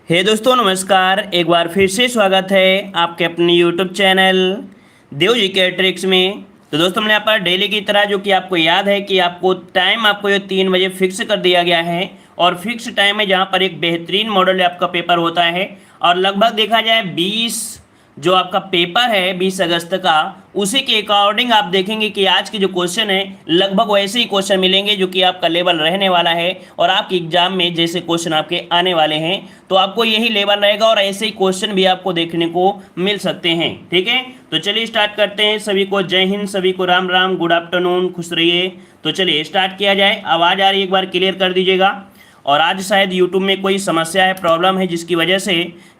हे दोस्तों नमस्कार। एक बार फिर से स्वागत है आपके अपने यूट्यूब चैनल देव जी के ट्रिक्स में। तो दोस्तों हमने यहाँ पर डेली की तरह जो कि आपको याद है कि आपको टाइम आपको ये 3 बजे फिक्स कर दिया गया है और फिक्स टाइम है जहाँ पर एक बेहतरीन मॉडल आपका पेपर होता है और लगभग देखा जाए 20 जो आपका पेपर है 20 अगस्त का, उसी के अकॉर्डिंग आप देखेंगे कि आज के जो क्वेश्चन है लगभग वैसे ही क्वेश्चन मिलेंगे जो कि आपका लेवल रहने वाला है और आपके एग्जाम में जैसे क्वेश्चन आपके आने वाले हैं तो आपको यही लेवल रहेगा और ऐसे ही क्वेश्चन भी आपको देखने को मिल सकते हैं। ठीक है, तो चलिए स्टार्ट करते हैं। सभी को जय हिंद, सभी को राम राम, गुड आफ्टरनून, खुश रहिए। तो चलिए स्टार्ट किया जाए। आवाज़ आ रही है एक बार क्लियर कर दीजिएगा। और आज शायद यूट्यूब में कोई समस्या है, प्रॉब्लम है, जिसकी वजह से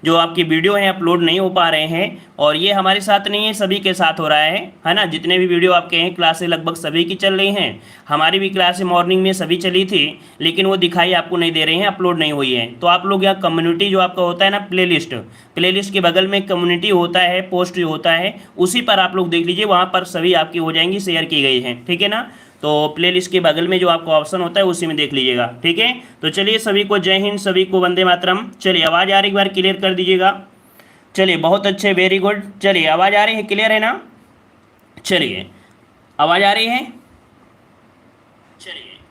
जो आपकी वीडियो है अपलोड नहीं हो पा रहे हैं और ये हमारे साथ नहीं है, सभी के साथ हो रहा है ना। जितने भी वीडियो आपके हैं क्लासें लगभग सभी की चल रही हैं। हमारी भी क्लासें मॉर्निंग में सभी चली थी लेकिन वो दिखाई आपको नहीं दे रही हैं, अपलोड नहीं हुई है। तो आप लोग यहाँ कम्युनिटी जो आपका होता है ना, प्लेलिस्ट के बगल में कम्युनिटी होता है, पोस्ट जो होता है उसी पर आप लोग देख लीजिए, वहाँ पर सभी आपकी हो जाएंगी, शेयर की गई हैं। ठीक है ना, तो प्लेलिस्ट के बगल में जो आपको ऑप्शन होता है उसी में देख लीजिएगा। ठीक है, तो चलिए सभी को जय हिंद, सभी को वंदे मातरम। चलिए आवाज़ आ रही, एक बार क्लियर कर दीजिएगा। चलिए बहुत अच्छे, वेरी गुड। चलिए आवाज़ आ रही है, क्लियर है ना? चलिए आवाज़ आ रही है,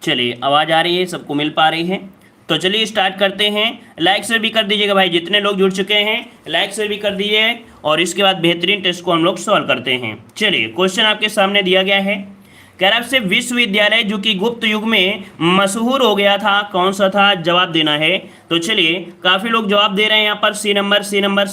चलिए आवाज़ आ रही है, सबको मिल पा रही है। तो चलिए स्टार्ट करते हैं। लाइक शेयर भी कर दीजिएगा भाई, जितने लोग जुड़ चुके हैं लाइक शेयर भी कर दीजिए और इसके बाद बेहतरीन टेस्ट को हम लोग सॉल्व करते हैं। चलिए क्वेश्चन आपके सामने दिया गया है, कह रहा आपसे विश्वविद्यालय जो कि गुप्त युग में मशहूर हो गया था कौन सा था, जवाब देना है। तो चलिए काफ़ी लोग जवाब दे रहे हैं यहाँ पर सी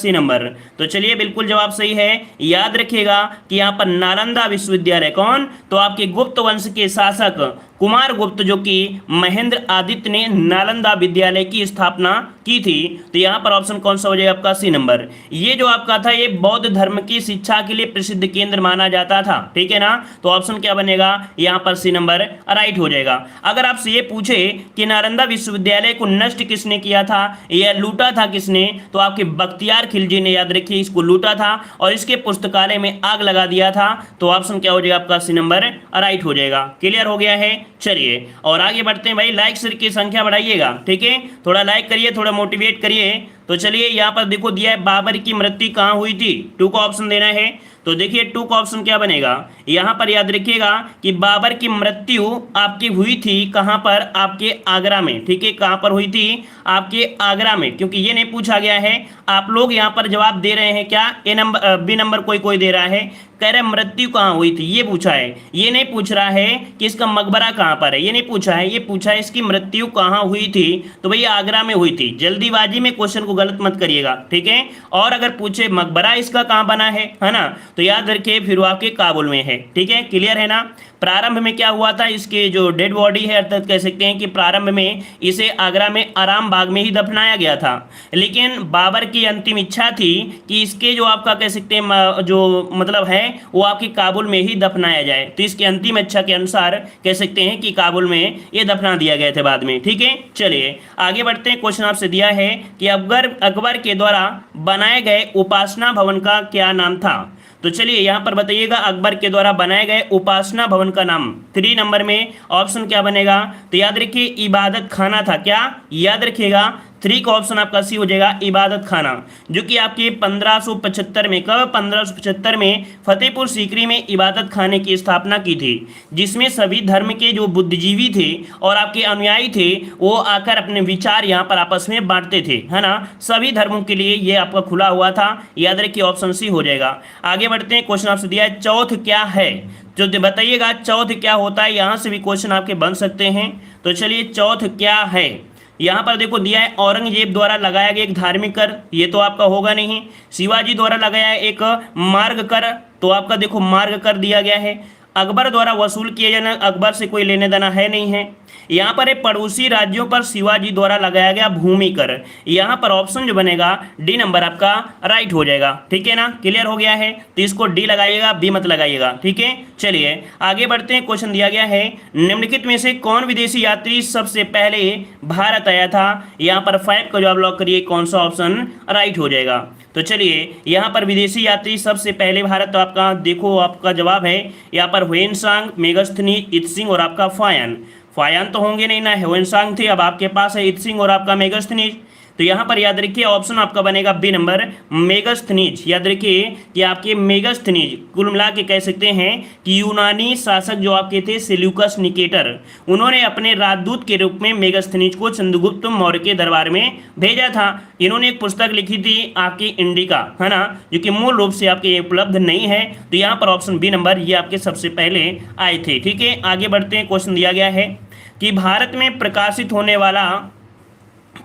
नंबर। तो चलिए बिल्कुल जवाब सही है। याद रखिएगा कि यहाँ पर नालंदा विश्वविद्यालय, कौन? तो आपके गुप्त वंश के शासक कुमार गुप्त जो कि महेंद्र आदित्य ने नालंदा विद्यालय की स्थापना की थी। तो यहाँ पर ऑप्शन कौन सा हो जाएगा आपका? C number. ये जो आपका था ये बौद्ध धर्म की शिक्षा के लिए प्रसिद्ध केंद्र माना जाता था। ठीक है ना, तो ऑप्शन क्या बनेगा यहाँ पर? सी नंबर राइट हो जाएगा। अगर आपसे ये पूछे कि नालंदा विश्वविद्यालय को नष्ट किसने किया था या लूटा था किसने, तो आपके बख्तियार खिलजी ने, याद रखिए, इसको लूटा था और इसके पुस्तकालय में आग लगा दिया था। तो ऑप्शन क्या हो जाएगा आपका? सी नंबर राइट हो जाएगा। क्लियर हो गया है? चलिए और आगे बढ़ते हैं भाई। लाइक शेयर की संख्या बढ़ाइएगा, ठीक है, थोड़ा लाइक करिए, थोड़ा मोटिवेट करिए। तो चलिए यहाँ पर देखो दिया है बाबर की मृत्यु कहाँ हुई थी, 2 का ऑप्शन देना है। तो देखिए 2 का ऑप्शन क्या बनेगा यहाँ पर? याद रखिएगा कि बाबर की मृत्यु आपकी हुई थी कहाँ पर? आपके आगरा में। ठीक है, कहाँ पर हुई थी? आपके आगरा में, क्योंकि ये नहीं पूछा गया है। आप लोग यहाँ पर जवाब दे रहे हैं क्या? ए नंबर, बी नंबर कोई दे रहा है, कह रहे मृत्यु कहाँ हुई थी, ये पूछा है। ये नहीं पूछ रहा है कि इसका मकबरा कहाँ पर है, ये नहीं पूछा है, ये पूछा है इसकी मृत्यु कहाँ हुई थी। तो भैया आगरा में हुई थी। जल्दीबाजी में क्वेश्चन को गलत मत करिएगा, ठीक है। और अगर पूछे मकबरा इसका कहाँ बना है ना, तो याद रखिए फिर वो आपके काबुल में है। ठीक है, क्लियर है ना। प्रारंभ में क्या हुआ था, इसके जो डेड बॉडी है, अर्थात कह सकते हैं कि प्रारंभ में इसे आगरा में आराम बाग में ही दफनाया गया था, लेकिन बाबर की अंतिम इच्छा थी कि इसके जो आपका कह सकते हैं जो मतलब है वो आपकी काबुल में ही दफनाया जाए। तो इसकी अंतिम इच्छा के अनुसार कह सकते हैं कि काबुल में ये दफना दिया गए थे बाद में। ठीक है, चलिए आगे बढ़ते हैं। क्वेश्चन आपसे दिया है कि अकबर के द्वारा बनाए गए उपासना भवन का क्या नाम था। तो चलिए यहाँ पर बताइएगा अकबर के द्वारा बनाए गए उपासना भवन का नाम। 3 नंबर में ऑप्शन क्या बनेगा? तो याद रखिए इबादत खाना था। क्या याद रखिएगा? 3 का ऑप्शन आपका सी हो जाएगा, इबादत खाना, जो कि आपके 1575 में, कब? 1575 में फतेहपुर सीकरी में इबादत खाने की स्थापना की थी, जिसमें सभी धर्म के जो बुद्धिजीवी थे और आपके अनुयायी थे वो आकर अपने विचार यहाँ पर आपस में बांटते थे, है ना। सभी धर्मों के लिए ये आपका खुला हुआ था। याद रखिए ऑप्शन सी हो जाएगा। आगे बढ़ते हैं। क्वेश्चन आपसे दिया है चौथ क्या है, जो बताइएगा चौथ क्या होता है। यहाँ से भी क्वेश्चन आपके बन सकते हैं। तो चलिए चौथ क्या है, यहाँ पर देखो दिया है औरंगजेब द्वारा लगाया गया एक धार्मिक कर, ये तो आपका होगा नहीं। शिवाजी द्वारा लगाया एक मार्ग कर, तो आपका देखो मार्ग कर दिया गया है। अकबर द्वारा वसूल किया जाना, अकबर से कोई लेने देना है नहीं है। यहाँ पर एक पड़ोसी राज्यों पर शिवाजी द्वारा लगाया गया भूमि कर, यहाँ पर ऑप्शन जो बनेगा डी नंबर आपका राइट हो जाएगा। ठीक है ना, क्लियर हो गया है। तो इसको डी लगाइएगा, बी मत लगाइएगा। ठीक है, चलिए आगे बढ़ते हैं। क्वेश्चन दिया गया है निम्नलिखित में से कौन विदेशी यात्री सबसे पहले भारत आया था। यहाँ पर 5 का जवाब लॉक करिए, कौन सा ऑप्शन राइट हो जाएगा। तो चलिए यहाँ पर विदेशी यात्री सबसे पहले भारत, तो आपका देखो आपका जवाब है यहाँ पर ह्वेनसांग, मेगस्थनीज, इत्सिंग और आपका फायन। फायन तो होंगे नहीं ना, ह्वेनसांग थे, अब आपके पास है इत्सिंग और आपका मेगस्थनीज। तो यहाँ पर याद रखिए ऑप्शन आपका बनेगा बी नंबर मेगास्थनीज। याद रखिए कि आपके मेगास्थनीज कुल मिला के कह सकते हैं कि यूनानी शासक जो आपके थे सेल्यूकस निकेटर, उन्होंने अपने राजदूत के रूप में मेगास्थनीज को चंद्रगुप्त मौर्य के दरबार में भेजा था। इन्होंने एक पुस्तक लिखी थी आपकी इंडिका, है ना, जो कि मूल रूप से आपके उपलब्ध नहीं है। तो यहाँ पर ऑप्शन बी नंबर ये आपके सबसे पहले आए थे। ठीक है, आगे बढ़ते हैं। क्वेश्चन दिया गया है कि भारत में प्रकाशित होने वाला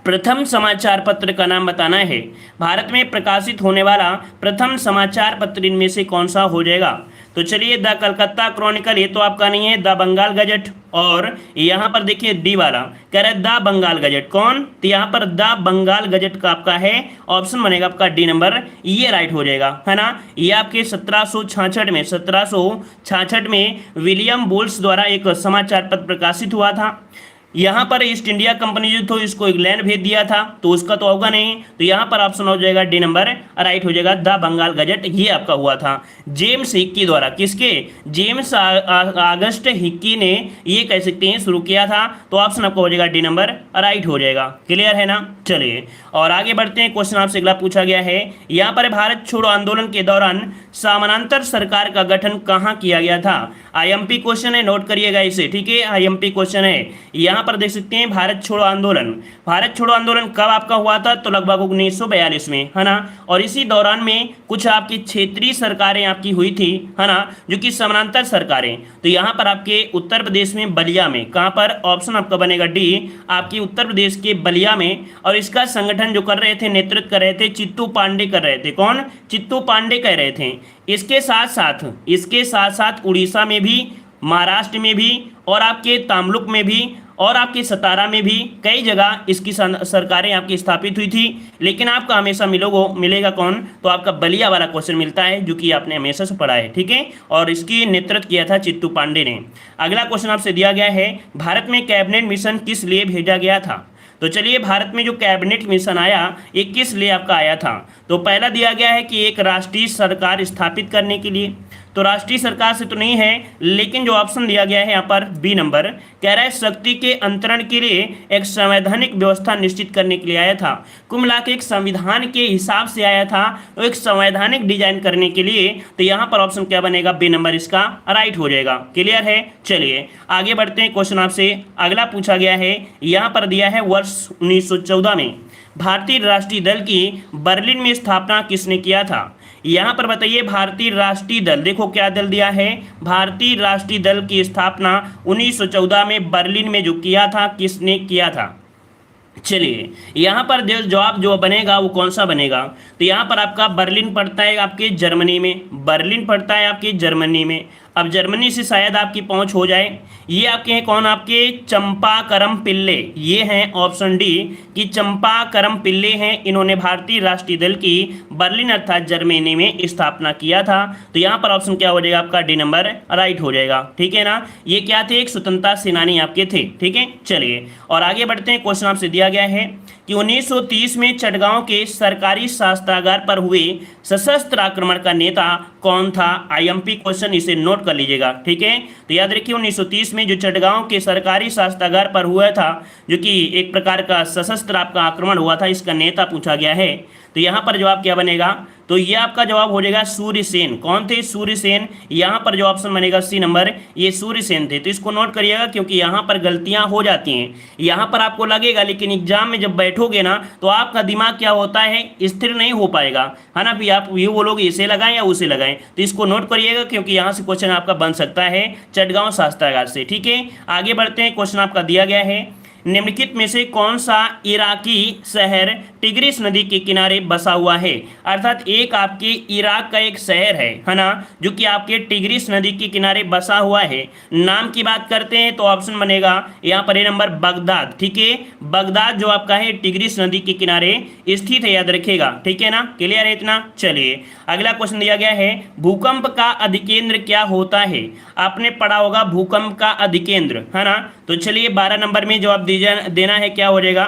प्रथम समाचार पत्र का नाम बताना है। भारत में प्रकाशित होने वाला प्रथम समाचार पत्र इनमें से कौन सा हो जाएगा? तो चलिए, द कलकत्ता क्रॉनिकल ये तो आपका नहीं है, द बंगाल गजट, और यहाँ पर देखिए डी वाला कह रहा है द बंगाल गजट। कौन? तो यहाँ पर द बंगाल गजट का आपका है, ऑप्शन बनेगा आपका डी नंबर, ये राइट हो जाएगा, है ना। ये आपके 1766 में विलियम बुल्स द्वारा एक समाचार पत्र प्रकाशित हुआ था। यहाँ पर ईस्ट इंडिया कंपनी जो थी इसको इंग्लैंड भेज दिया था, तो उसका तो होगा नहीं। तो यहाँ पर ऑप्शन हो जाएगा डी नंबर, राइट हो जाएगा, द बंगाल गजट ये आपका हुआ था जेम्स हिक्की द्वारा। किसके? जेम्स ऑगस्ट हिक्की ने ये कह सकते हैं शुरू किया था। तो ऑप्शन आपका हो जाएगा डी नंबर, राइट हो जाएगा। क्लियर है ना? चलिए और आगे बढ़ते हैं। क्वेश्चन आपसे अगला पूछा गया है, यहाँ पर भारत छोड़ो आंदोलन के दौरान समानांतर सरकार का गठन कहाँ किया गया था? आईएमपी क्वेश्चन है, नोट करिएगा इसे। ठीक है, आईएमपी क्वेश्चन है। यहाँ पर देख सकते हैं भारत छोड़ो आंदोलन, भारत छोड़ो आंदोलन कब आपका हुआ था? तो लगभग 1942 में, है ना। और इसी दौरान में कुछ आपकी क्षेत्रीय सरकारें आपकी हुई थी, है ना, जो कि समानांतर सरकारें। तो यहाँ पर आपके उत्तर प्रदेश में बलिया में, कहाँ पर? ऑप्शन आपका बनेगा डी, आपकी उत्तर प्रदेश के बलिया में। और इसका संगठन जो कर रहे थे, नेतृत्व कर रहे थे चित्तू पांडे कर रहे थे। कौन? चित्तू पांडे कह रहे थे। इसके साथ साथ उड़ीसा में भी, महाराष्ट्र में भी, और आपके तामलुक में भी, और आपके सतारा में भी कई जगह इसकी सरकारें आपकी स्थापित हुई थी। लेकिन आपका हमेशा मिलेगा कौन? तो आपका बलिया वाला क्वेश्चन मिलता है, जो कि आपने हमेशा से पढ़ा है। ठीक है, और इसकी नेतृत्व किया था चित्तू पांडे ने। अगला क्वेश्चन आपसे दिया गया है, भारत में कैबिनेट मिशन किस लिए भेजा गया था? तो चलिए, भारत में जो कैबिनेट मिशन आया ये किस लिए आपका आया था? तो पहला दिया गया है कि एक राष्ट्रीय सरकार स्थापित करने के लिए। तो राष्ट्रीय सरकार से तो नहीं है, लेकिन जो ऑप्शन दिया गया है यहाँ पर बी नंबर कह रहा है शक्ति के अंतरण के लिए एक संवैधानिक व्यवस्था निश्चित करने के लिए आया था। कुल मिला के एक संविधान के हिसाब से आया था, तो एक संवैधानिक डिजाइन करने के लिए। तो यहाँ पर ऑप्शन क्या बनेगा? बी नंबर इसका राइट हो जाएगा। क्लियर है? चलिए आगे बढ़ते हैं। क्वेश्चन आपसे अगला पूछा गया है, यहाँ पर दिया है वर्ष 1914 में भारतीय राष्ट्रीय दल की बर्लिन में स्थापना किसने किया था? यहाँ पर बताइए, भारतीय राष्ट्रीय दल, देखो क्या दल दिया है, भारतीय राष्ट्रीय दल की स्थापना 1914 में बर्लिन में जो किया था, किसने किया था? चलिए यहाँ पर जवाब जो बनेगा वो कौन सा बनेगा? तो यहाँ पर आपका बर्लिन पड़ता है आपके जर्मनी में, बर्लिन पड़ता है आपके जर्मनी में। अब जर्मनी से शायद आपकी पहुंच हो जाए। ये आपके हैं कौन? आपके चंपाकरम पिल्ले, ये हैं ऑप्शन डी कि चंपाकरम पिल्ले हैं। इन्होंने भारतीय राष्ट्रीय दल की बर्लिन अर्थात जर्मनी में स्थापना किया था। तो यहाँ पर ऑप्शन क्या हो जाएगा? आपका डी नंबर राइट हो जाएगा। ठीक है ना, ये क्या थे? एक स्वतंत्रता सेनानी आपके थे। ठीक है, चलिए और आगे बढ़ते हैं। क्वेश्चन आपसे दिया गया है कि 1930 में चटगांव के सरकारी शस्त्रागार पर हुए सशस्त्र आक्रमण का नेता कौन था? आईएमपी क्वेश्चन, इसे नोट कर लीजिएगा। ठीक है, तो याद रखिए 1930 में जो चटगांव के सरकारी शस्त्रागार पर हुआ था, जो कि एक प्रकार का सशस्त्र आपका आक्रमण हुआ था, इसका नेता पूछा गया है। तो यहाँ पर जवाब क्या बनेगा? तो ये आपका जवाब हो जाएगा सूर्यसेन। कौन थे? सूर्यसेन। यहाँ पर जो ऑप्शन बनेगा सी नंबर, ये सूर्यसेन थे। तो इसको नोट करिएगा, क्योंकि यहाँ पर गलतियाँ हो जाती हैं। यहाँ पर आपको लगेगा, लेकिन एग्जाम में जब बैठोगे ना तो आपका दिमाग क्या होता है, स्थिर नहीं हो पाएगा, है ना। भी आप ये बोलोगे इसे लगाएं या उसे लगाएं, तो इसको नोट करिएगा, क्योंकि यहाँ से क्वेश्चन आपका बन सकता है चटगांव शस्त्रागार से। ठीक है, आगे बढ़ते हैं। क्वेश्चन आपका दिया गया है, निम्नलिखित में से कौन सा इराकी शहर टिग्रिस नदी के किनारे बसा हुआ है? अर्थात एक आपके इराक का एक शहर है ना, जो कि आपके टिग्रिस नदी के किनारे बसा हुआ है। नाम की बात करते हैं तो ऑप्शन बनेगा यहाँ पर ए नंबर बगदाद। ठीक है, बगदाद जो आपका है टिग्रिस नदी के किनारे स्थित है, याद रखिएगा। ठीक है ना, क्लियर है इतना? चलिए अगला क्वेश्चन दिया गया है, भूकंप का अधिकेंद्र क्या होता है? आपने पढ़ा होगा भूकंप का अधिकेंद्र, है ना। तो चलिए 12 नंबर में जवाब देना है, क्या हो जाएगा?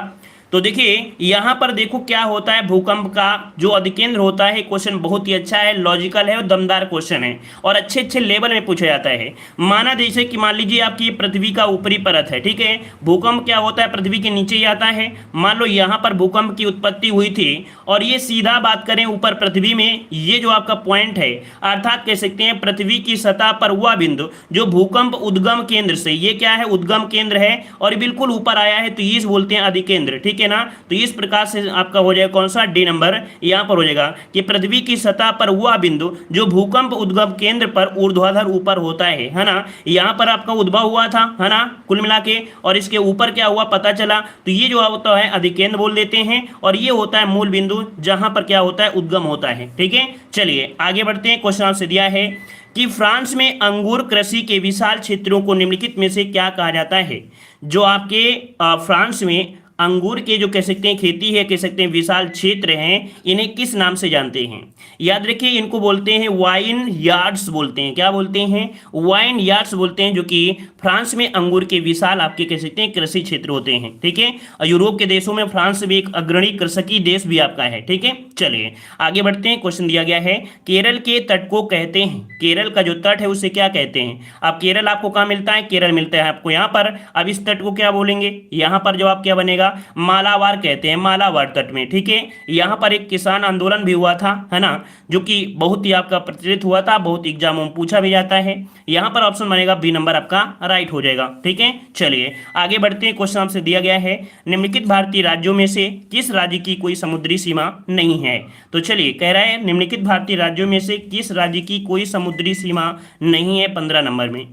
तो देखिए यहां पर देखो क्या होता है, भूकंप का जो अधिकेंद्र होता है, क्वेश्चन बहुत ही अच्छा है, लॉजिकल है और दमदार क्वेश्चन है और अच्छे अच्छे लेवल में पूछा जाता है। माना जैसे कि मान लीजिए आपकी पृथ्वी का ऊपरी परत है, ठीक है, भूकंप क्या होता है, पृथ्वी के नीचे ही आता है। मान लो यहां पर भूकंप की उत्पत्ति हुई थी और ये सीधा बात करें ऊपर पृथ्वी में, ये जो आपका पॉइंट है, अर्थात कह सकते हैं पृथ्वी की सतह पर वह बिंदु जो भूकंप उद्गम केंद्र से, ये क्या है, उद्गम केंद्र है और बिल्कुल ऊपर आया है, तो ये बोलते हैं अधिकेंद्र, ठीक है ना। तो इस प्रकार से आपका हो जाएगा कौन सा, डी नंबर यहां पर हो जाएगा कि पृथ्वी की सतह पर वह बिंदु जो भूकंप उद्गम केंद्र पर ऊर्ध्वाधर ऊपर होता है ना। यहां पर आपका उद्भव हुआ था, है ना, कुल मिला के, और इसके ऊपर क्या हुआ पता चला, तो ये जो होता है अधिकेंद्र बोल देते हैं और ये होता है मूल बिंदु जहां पर क्या होता है, उद्गम होता है, ठीक है। चलिए आगे बढ़ते हैं। क्वेश्चन आपसे दिया है कि फ्रांस में अंगूर कृषि के विशाल क्षेत्रों को निम्नलिखित में से क्या कहा जाता है। जो आपके फ्रांस में अंगूर के जो कह सकते हैं खेती है, कह सकते हैं विशाल क्षेत्र हैं, इन्हें किस नाम से जानते हैं। याद रखिए इनको बोलते हैं वाइन यार्ड्स बोलते हैं। क्या बोलते हैं, वाइन यार्ड्स बोलते हैं, जो कि फ्रांस में अंगूर के विशाल आपके कह सकते हैं कृषि क्षेत्र होते हैं, ठीक है। और यूरोप के देशों में फ्रांस भी एक अग्रणी कृषि देश भी आपका है, ठीक है। चलिए आगे बढ़ते हैं। क्वेश्चन दिया गया है केरल के तट को कहते हैं, केरल का जो तट है उसे क्या कहते हैं। अब केरल आपको कहाँ मिलता है, केरल मिलता है आपको यहाँ पर। अब इस तट को क्या बोलेंगे, यहाँ पर जवाब क्या बनेगा, मालाबार कहते हैं, मालाबार तट में, ठीक है। यहाँ पर एक किसान आंदोलन भी हुआ था, है ना, जो कि बहुत ही आपका प्रचलित हुआ था, बहुत एग्जामों में पूछा भी जाता है। यहाँ पर ऑप्शन बनेगा बी नंबर आपका राइट हो जाएगा, ठीक है। चलिए आगे बढ़ते हैं। क्वेश्चन आपसे दिया गया है निम्नलिखित भारतीय राज्यों में से किस राज्य की कोई समुद्री सीमा नहीं है। तो चलिए कह रहा है निम्नलिखित भारतीय राज्यों में से किस राज्य की कोई समुद्री सीमा नहीं है, 15 नंबर में।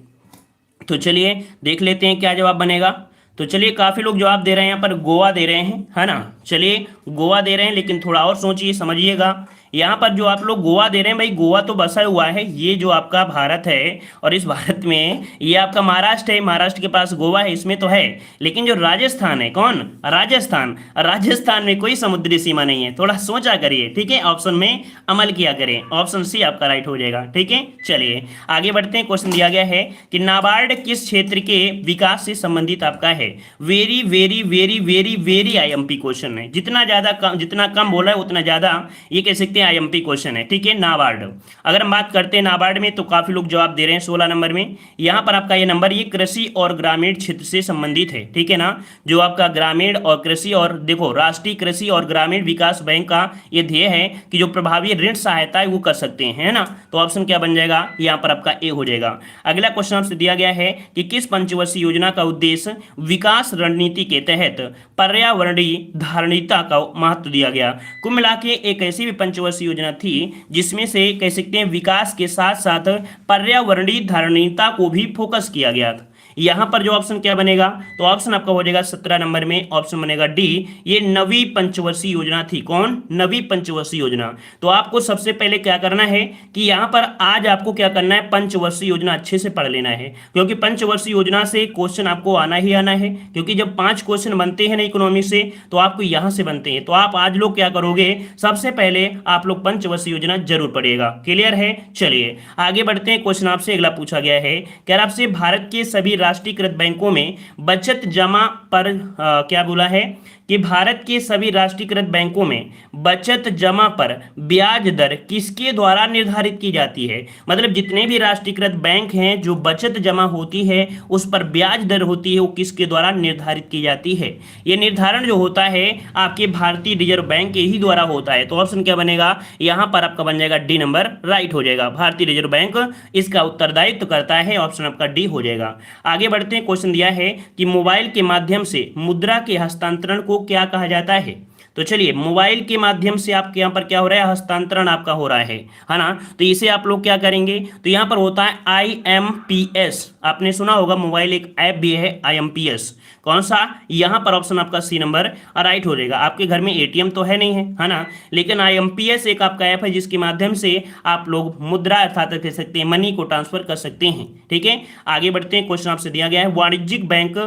तो चलिए देख लेते हैं क्या जवाब बनेगा। तो चलिए काफ़ी लोग जवाब दे रहे हैं यहाँ पर, गोवा दे रहे हैं, है ना। चलिए गोवा दे रहे हैं, लेकिन थोड़ा और सोचिए समझिएगा। यहाँ पर जो आप लोग गोवा दे रहे हैं, भाई गोवा तो बसा हुआ है, ये जो आपका भारत है और इस भारत में ये आपका महाराष्ट्र है, महाराष्ट्र के पास गोवा है, इसमें तो है। लेकिन जो राजस्थान है, कौन, राजस्थान, राजस्थान में कोई समुद्री सीमा नहीं है। थोड़ा सोचा करिए, ठीक है, ऑप्शन में अमल किया करें। ऑप्शन सी आपका राइट हो जाएगा, ठीक है। चलिए आगे बढ़ते हैं। क्वेश्चन दिया गया है कि नाबार्ड किस क्षेत्र के विकास से संबंधित आपका है। Very very very very very IMP question है, जितना कम बोला है उतना ज्यादा ये कह सकते हैं आईएमपी क्वेश्चन है, ठीक है। नाबार्ड, अगर हम बात करते हैं नाबार्ड में, तो काफी लोग जवाब दे रहे हैं 16 नंबर में। यहाँ पर आपका ये नंबर, ये कृषि और ग्रामीण क्षेत्र से संबंधित है, ठीक है ना। जो आपका ग्रामीण और कृषि, और देखो राष्ट्रीय कृषि और ग्रामीण विकास बैंक का ये ध्येय है कि जो प्रभावी ऋण सहायता है वो कर सकते हैं, है ना। तो ऑप्शन क्या बन जाएगा, यहाँ पर आपका ए हो जाएगा। अगला क्वेश्चन आपसे दिया गया है कि किस पंचवर्षीय योजना का उद्देश्य विकास रणनीति के तहत पर्यावरणीय धारणीयता का महत्व दिया गया। कुल मिला के एक ऐसी भी पंचवर्षीय योजना थी जिसमें से कह सकते हैं विकास के साथ साथ पर्यावरणीय धारणीयता को भी फोकस किया गया था। यहाँ पर जो ऑप्शन क्या बनेगा, तो ऑप्शन आपका हो जाएगा 17 नंबर में, ऑप्शन बनेगा डी। ये नवी पंचवर्षीय योजना थी, कौन, नवी पंचवर्षीय योजना। तो आपको सबसे पहले क्या करना है कि यहाँ पर आज आपको क्या करना है, पंचवर्षीय योजना अच्छे से पढ़ लेना है, क्योंकि पंचवर्षीय योजना से क्वेश्चन आपको आना ही आना है। क्योंकि जब 5 क्वेश्चन बनते हैं ना इकोनॉमी से, तो आपको यहाँ से बनते हैं। तो आप आज लोग क्या करोगे, सबसे पहले आप लोग पंचवर्षीय योजना जरूर पढ़िएगा। क्लियर है। चलिए आगे बढ़ते हैं। क्वेश्चन आपसे अगला पूछा गया है, क्या आपसे भारत के सभी राष्ट्रीयकृत बैंकों में बचत जमा पर क्या बोला है कि भारत के सभी राष्ट्रीयकृत बैंकों में बचत जमा पर ब्याज दर किसके द्वारा निर्धारित की जाती है। मतलब जितने भी राष्ट्रीयकृत बैंक हैं, जो बचत जमा होती है उस पर ब्याज दर होती है, वो किसके द्वारा निर्धारित की जाती है। ये निर्धारण जो होता है आपके भारतीय रिजर्व बैंक के ही द्वारा होता है। तो ऑप्शन क्या बनेगा, यहाँ पर आपका बन जाएगा डी नंबर राइट हो जाएगा। भारतीय रिजर्व बैंक इसका उत्तरदायित्व करता है, ऑप्शन आपका डी हो जाएगा। आगे बढ़ते हैं। क्वेश्चन दिया है कि मोबाइल के माध्यम से मुद्रा के हस्तांतरण को क्या कहा जाता है। तो चलिए मोबाइल के माध्यम से आपके यहाँ पर क्या हो रहा है, हस्तांतरण आपका हो रहा है ना। तो इसे आप लोग क्या करेंगे, तो यहाँ पर होता है IMPS। आपने सुना होगा, मोबाइल एक ऐप भी है IMPS। कौन सा, यहाँ पर ऑप्शन आपका सी नंबर राइट हो जाएगा। आपके घर में ATM तो है नहीं है ना, लेकिन IMPS एक आपका ऐप है जिसके माध्यम से आप लोग मुद्रा अर्थात कह सकते हैं मनी को ट्रांसफर कर सकते हैं, ठीक है। आगे बढ़ते हैं। क्वेश्चन आपसे दिया गया है वाणिज्यिक बैंक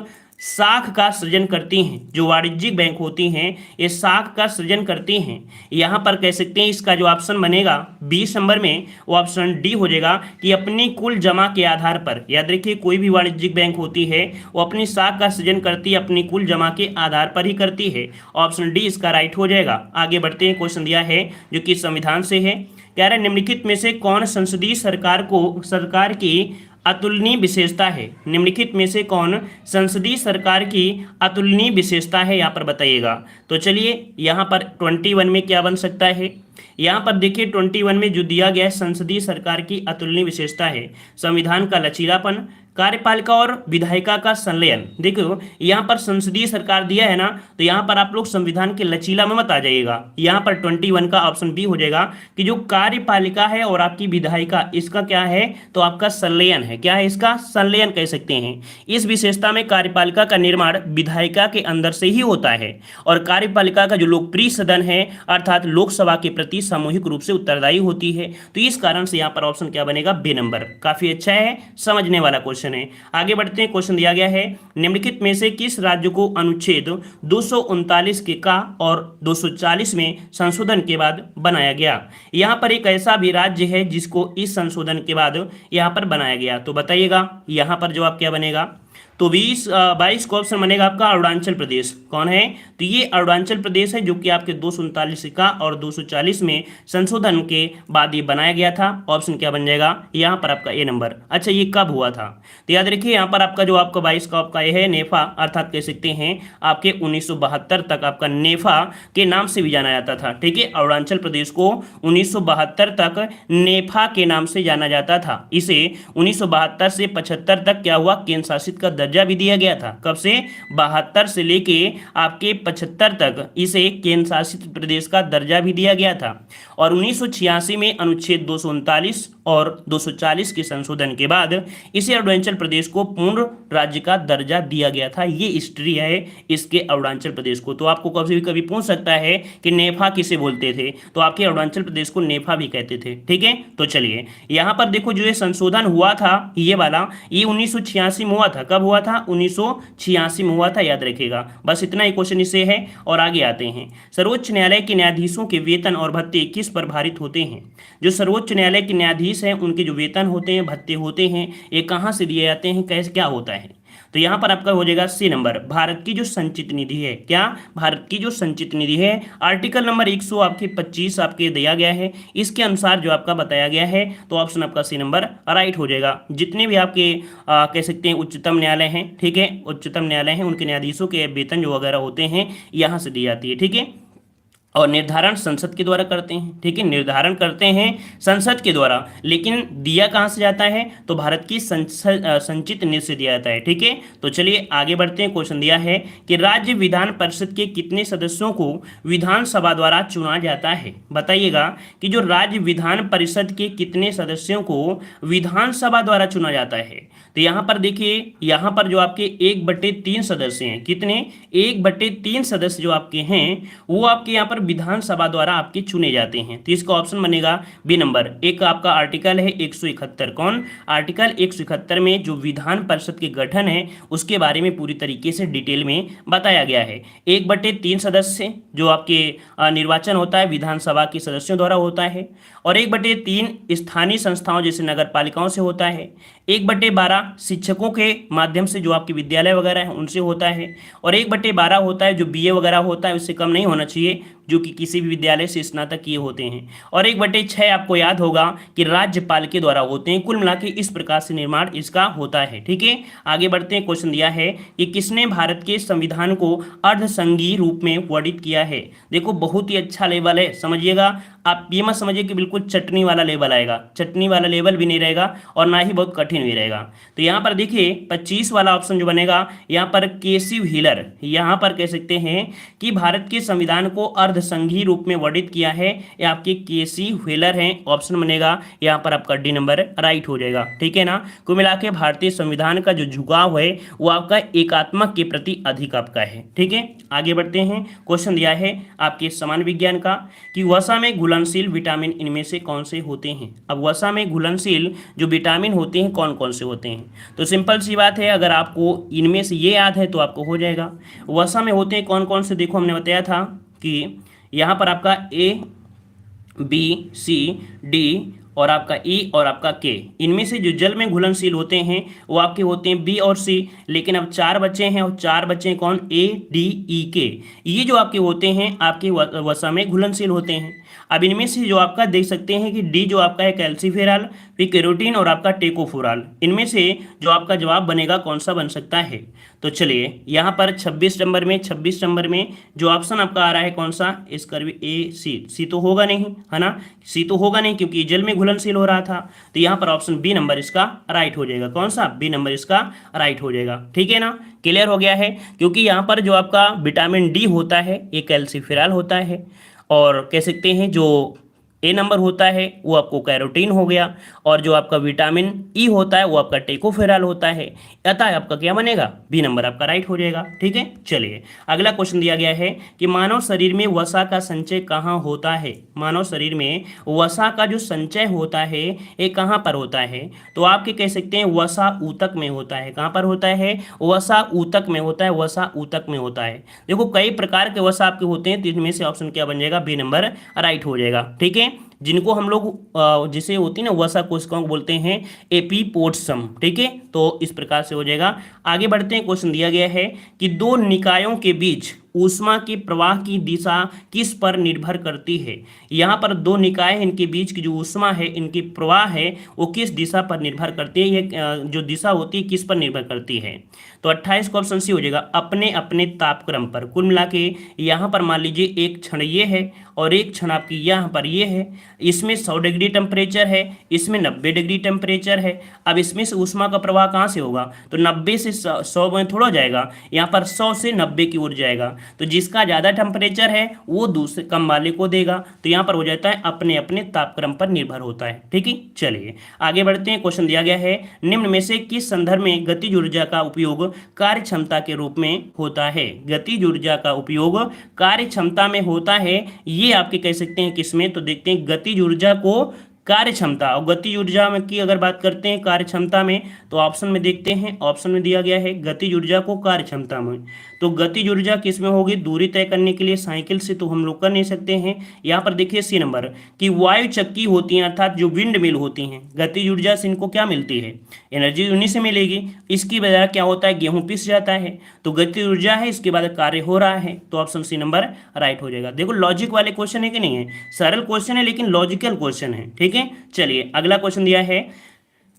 साख का सृजन करती हैं। जो वाणिज्यिक बैंक होती हैं ये साख का सृजन करती हैं। यहाँ पर कह सकते हैं इसका जो ऑप्शन बनेगा 20 नंबर में वो ऑप्शन डी हो जाएगा कि अपनी कुल जमा के आधार पर। याद रखिए कोई भी वाणिज्यिक बैंक होती है वो अपनी साख का सृजन करती है अपनी कुल जमा के आधार पर ही करती है। ऑप्शन डी इसका राइट हो जाएगा। आगे बढ़ते हैं, क्वेश्चन दिया है जो कि संविधान से है। कह रहे निम्नलिखित में से कौन संसदीय सरकार की अतुलनीय विशेषता है। निम्नलिखित में से कौन संसदीय सरकार की अतुलनीय विशेषता है, यहाँ पर बताइएगा। तो चलिए यहाँ पर 21 में क्या बन सकता है। यहाँ पर देखिए 21 में जो दिया गया है संसदीय सरकार की अतुलनीय विशेषता है संविधान का लचीलापन, कार्यपालिका और विधायिका का संलयन। देखो यहाँ पर संसदीय सरकार दिया है ना, तो यहाँ पर आप लोग संविधान के लचीला में मत आ जाइएगा। यहाँ पर 21 का ऑप्शन बी हो जाएगा कि जो कार्यपालिका है और आपकी विधायिका इसका क्या है, तो आपका संलयन है। क्या है इसका संलयन कह सकते हैं। इस विशेषता में कार्यपालिका का निर्माण विधायिका के अंदर से ही होता है और कार्यपालिका का जो लोकप्रिय सदन है अर्थात लोकसभा के प्रति सामूहिक रूप से उत्तरदायी होती है। तो इस कारण से यहाँ पर ऑप्शन क्या बनेगा, बी नंबर। काफी अच्छा है, समझने वाला क्वेश्चन है। आगे बढ़ते हैं, क्वेश्चन दिया गया है निम्नलिखित में से किस राज्य को अनुच्छेद 239 के का और 240 में संशोधन के बाद बनाया गया। यहां पर एक ऐसा भी राज्य है जिसको इस संशोधन के बाद यहां पर बनाया गया। तो बताइएगा यहां पर जवाब क्या बनेगा। तो 22 का ऑप्शन बनेगा आपका अरुणाचल प्रदेश। कौन है, तो ये अरुणाचल प्रदेश है जो कि आपके 239 का और 240 में संशोधन के बाद ये बनाया गया था। ऑप्शन क्या बन जाएगा यहाँ पर आपका ए नंबर। अच्छा ये कब हुआ था, तो याद रखिए यहाँ पर आपका जो आपका 22 का आपका ये है नेफा, अर्थात कह सकते हैं आपके 1972 तक आपका नेफा के नाम से भी जाना जाता था। ठीक है, अरुणाचल प्रदेश को 1972 तक नेफा के नाम से जाना जाता था। इसे 1972 से 75 तक क्या हुआ, केंद्र शासित का दर्जा भी दिया गया था। कब से, 72 से लेके आपके 75 तक इसे केंद्र शासित प्रदेश का दर्जा भी दिया गया था। और 1986 में अनुच्छेद 239 और 240 के संशोधन के बाद इसे अरुणाचल प्रदेश को पूर्ण राज्य का दर्जा दिया गया था। ये हिस्ट्री है इसके अरुणाचल प्रदेश को। तो आपको कभी पूछ सकता है कि नेफा किसे बोलते थे, तो आपके अरुणाचल प्रदेश को नेफा भी कहते थे। ठीक है, तो चलिए यहाँ पर देखो जो ये संशोधन हुआ था ये वाला, ये 1986 में हुआ था। कब हुआ था, 1986 में हुआ था, याद रखिएगा। बस इतना ही क्वेश्चन इससे है। और आगे आते हैं, सर्वोच्च न्यायालय के न्यायाधीशों के वेतन और भत्ते किस पर भारित होते हैं। जो सर्वोच्च न्यायालय के न्यायाधीश हैं उनके जो वेतन होते हैं, भत्ते होते हैं, ये कहाँ से दिए जाते हैं, कैसे क्या होता है। तो यहाँ पर आपका हो जाएगा सी नंबर, भारत की जो संचित निधि है। क्या, भारत की जो संचित निधि है, आर्टिकल नंबर 125 आपके दिया गया है, इसके अनुसार जो आपका बताया गया है। तो ऑप्शन आपका सी नंबर राइट हो जाएगा। जितने भी आपके कह सकते हैं उच्चतम न्यायालय हैं, ठीक है, उच्चतम न्यायालय हैं, उनके न्यायाधीशों के वेतन जो वगैरह होते हैं यहाँ से दी जाती है। ठीक है, और निर्धारण संसद के द्वारा करते हैं। ठीक है, निर्धारण करते हैं संसद के द्वारा, लेकिन दिया कहाँ से जाता है, तो भारत की संचित निधि से दिया जाता है। ठीक है, तो चलिए आगे बढ़ते हैं। क्वेश्चन दिया है कि राज्य विधान परिषद के कितने सदस्यों को विधानसभा द्वारा चुना जाता है। बताइएगा कि जो राज्य विधान परिषद के कितने सदस्यों को विधानसभा द्वारा चुना जाता है। तो यहाँ पर देखिए, यहाँ पर जो आपके 1/3 सदस्य हैं, कितने, 1/3 सदस्य जो आपके हैं वो आपके यहाँ पर विधानसभा द्वारा आपके चुने जाते हैं। तो इसका ऑप्शन बनेगा बी नंबर। एक आपका आर्टिकल है 171। कौन, आर्टिकल 171 में जो विधान परिषद के गठन है उसके बारे में पूरी तरीके से डिटेल में बताया गया है। 1/3 सदस्य जो आपके निर्वाचन होता है विधानसभा के सदस्यों द्वारा होता है, और 1/3 स्थानीय संस्थाओं जैसे नगर पालिकाओं से होता है, 1/12 शिक्षकों के माध्यम से जो आपके विद्यालय वगैरह हैं उनसे होता है, और 1/12 होता है जो बीए वगैरह होता है, उससे कम नहीं होना चाहिए, जो कि किसी भी विद्यालय से स्नातक किए होते हैं, और 1/6 आपको याद होगा कि राज्यपाल के द्वारा होते हैं। कुल मिला के इस प्रकार से निर्माण इसका होता है। ठीक है, आगे बढ़ते हैं। क्वेश्चन दिया है कि किसने भारत के संविधान को अर्धसंघीय रूप में वर्णित किया है। देखो बहुत ही अच्छा लेवल है, समझिएगा। आप ये मत समझिए कि बिल्कुल चटनी वाला लेवल आएगा, चटनी वाला लेवल भी नहीं रहेगा और ना ही बहुत कठिन भी रहेगा। तो यहाँ पर देखिए 25 वाला ऑप्शन जो बनेगा, यहाँ पर केसी व्हीलर, यहाँ पर कह सकते हैं कि भारत के संविधान को अर्धसंघीय रूप में वर्णित किया है, ये आपके केसी व्हीलर हैं। ऑप्शन बनेगा यहाँ पर आपका डी नंबर राइट हो जाएगा। ठीक है ना, कुल मिला के भारतीय संविधान का जो झुकाव है वो आपका एकात्मक के प्रति अधिक आपका है। ठीक है, आगे बढ़ते हैं। क्वेश्चन दिया है आपके समान विज्ञान का कि वसा में घुलनशील विटामिन इनमें से कौन से होते हैं। अब वसा में घुलनशील जो विटामिन होते हैं कौन कौन कौन से होते हैं। तो सिंपल सी बात है, अगर आपको इनमें से ये याद है तो आपको हो जाएगा। वसा में होते हैं कौन कौन से, देखो हमने बताया था कि यहाँ पर आपका ए बी सी डी और आपका ई और आपका के, इनमें से जो जल में घुलनशील होते हैं वो आपके होते हैं बी और सी। लेकिन अब 4 बच्चे हैं और 4 बच्चे कौन, ए डी ई के, ये जो आपके होते हैं आपके वसा में घुलनशील होते हैं। अब इनमें से जो आपका देख सकते हैं कि डी जो आपका है कैल्सीफेरॉल, फिर केरोटीन और आपका टेकोफोराल, इनमें से जो आपका जवाब बनेगा कौन सा बन सकता है। तो चलिए यहाँ पर 26 नंबर में जो ऑप्शन आपका आ रहा है कौन सा, इसका भी ए सी तो होगा नहीं, है ना, सी तो होगा नहीं क्योंकि जल में घुलनशील हो रहा था। तो यहाँ पर ऑप्शन बी नंबर इसका राइट हो जाएगा। कौन सा, बी नंबर इसका राइट हो जाएगा। ठीक है ना, क्लियर हो गया है। क्योंकि यहाँ पर जो आपका विटामिन डी होता है ये कैल्सीफेरॉल होता है, और कह सकते हैं जो ए नंबर होता है वो आपको कैरोटीन हो गया, और जो आपका विटामिन ई होता है वो आपका टेकोफेरॉल होता है। अतः आपका क्या बनेगा, बी नंबर आपका राइट हो जाएगा। ठीक है, चलिए अगला क्वेश्चन दिया गया है कि मानव शरीर में वसा का संचय कहाँ होता है। मानव शरीर में वसा का जो संचय होता है ये कहाँ पर होता है। तो आपके कह सकते हैं वसा ऊतक में होता है। कहाँ पर होता है, वसा ऊतक में होता है, वसा ऊतक में होता है। देखो कई प्रकार के वसा आपके होते हैं, तो इनमें से ऑप्शन क्या बन जाएगा, बी नंबर राइट हो जाएगा। ठीक है, जिनको हम लोग जिसे होती है ना वसा कोशिकाओं को बोलते हैं एपीपोटसम। ठीक है, तो इस प्रकार से हो जाएगा। आगे बढ़ते हैं, क्वेश्चन दिया गया है कि दो निकायों के बीच ऊष्मा के प्रवाह की दिशा किस पर निर्भर करती है। यहाँ पर दो निकाय हैं, इनके बीच की जो ऊष्मा है, इनकी प्रवाह है, वो किस दिशा पर निर्भर करती है। ये जो दिशा होती है किस पर निर्भर करती है। तो 28 का ऑप्शन सी हो जाएगा, अपने अपने तापक्रम पर। कुल मिला के यहाँ पर मान लीजिए एक क्षण ये है और एक क्षण आपकी यहाँ पर ये है, इसमें 100 डिग्री टेम्परेचर है, इसमें 90 डिग्री टेम्परेचर है। अब इसमें से ऊष्मा का प्रवाह कहाँ से होगा, तो 90 से 100 में थोड़ा जाएगा, यहाँ पर 100 से 90 की ओर जाएगा। तो जिसका ज़्यादा टेम्परेचर है वो दूसरे कम वाले को देगा। तो यहाँ पर हो जाता है अपने अपने तापक्रम पर निर्भर होता है। ठीक है, चलिए आगे बढ़ते हैं। क्वेश्चन दिया गया है, निम्न में से किस संदर्भ में गतिज ऊर्जा का उपयोग कार्य क्षमता के रूप में होता है। गतिज ऊर्जा का उपयोग कार्य क्षमता में होता है, ये आपके कह सकते हैं किसमें। तो देखते हैं गतिज ऊर्जा को कार्य क्षमता, और गतिज ऊर्जा में की अगर बात करते हैं कार्य क्षमता में, तो ऑप्शन में देखते हैं, ऑप्शन में दिया गया है गतिज ऊर्जा को कार्य क्षमता में। तो गतिज ऊर्जा किस में होगी, दूरी तय करने के लिए साइकिल से तो हम लोग कर नहीं सकते हैं। यहाँ पर देखिए सी नंबर कि वायु चक्की होती हैं, अर्थात जो विंड मिल होती हैं, गतिज ऊर्जा से इनको क्या मिलती है, एनर्जी उन्हीं से मिलेगी। इसकी वजह क्या होता है, गेहूं पिस जाता है, तो गतिज ऊर्जा है, इसके बाद कार्य हो रहा है। तो ऑप्शन सी नंबर राइट हो जाएगा। देखो लॉजिक वाले क्वेश्चन है कि नहीं है, सरल क्वेश्चन है लेकिन लॉजिकल क्वेश्चन है। ठीक है, चलिए अगला क्वेश्चन दिया है,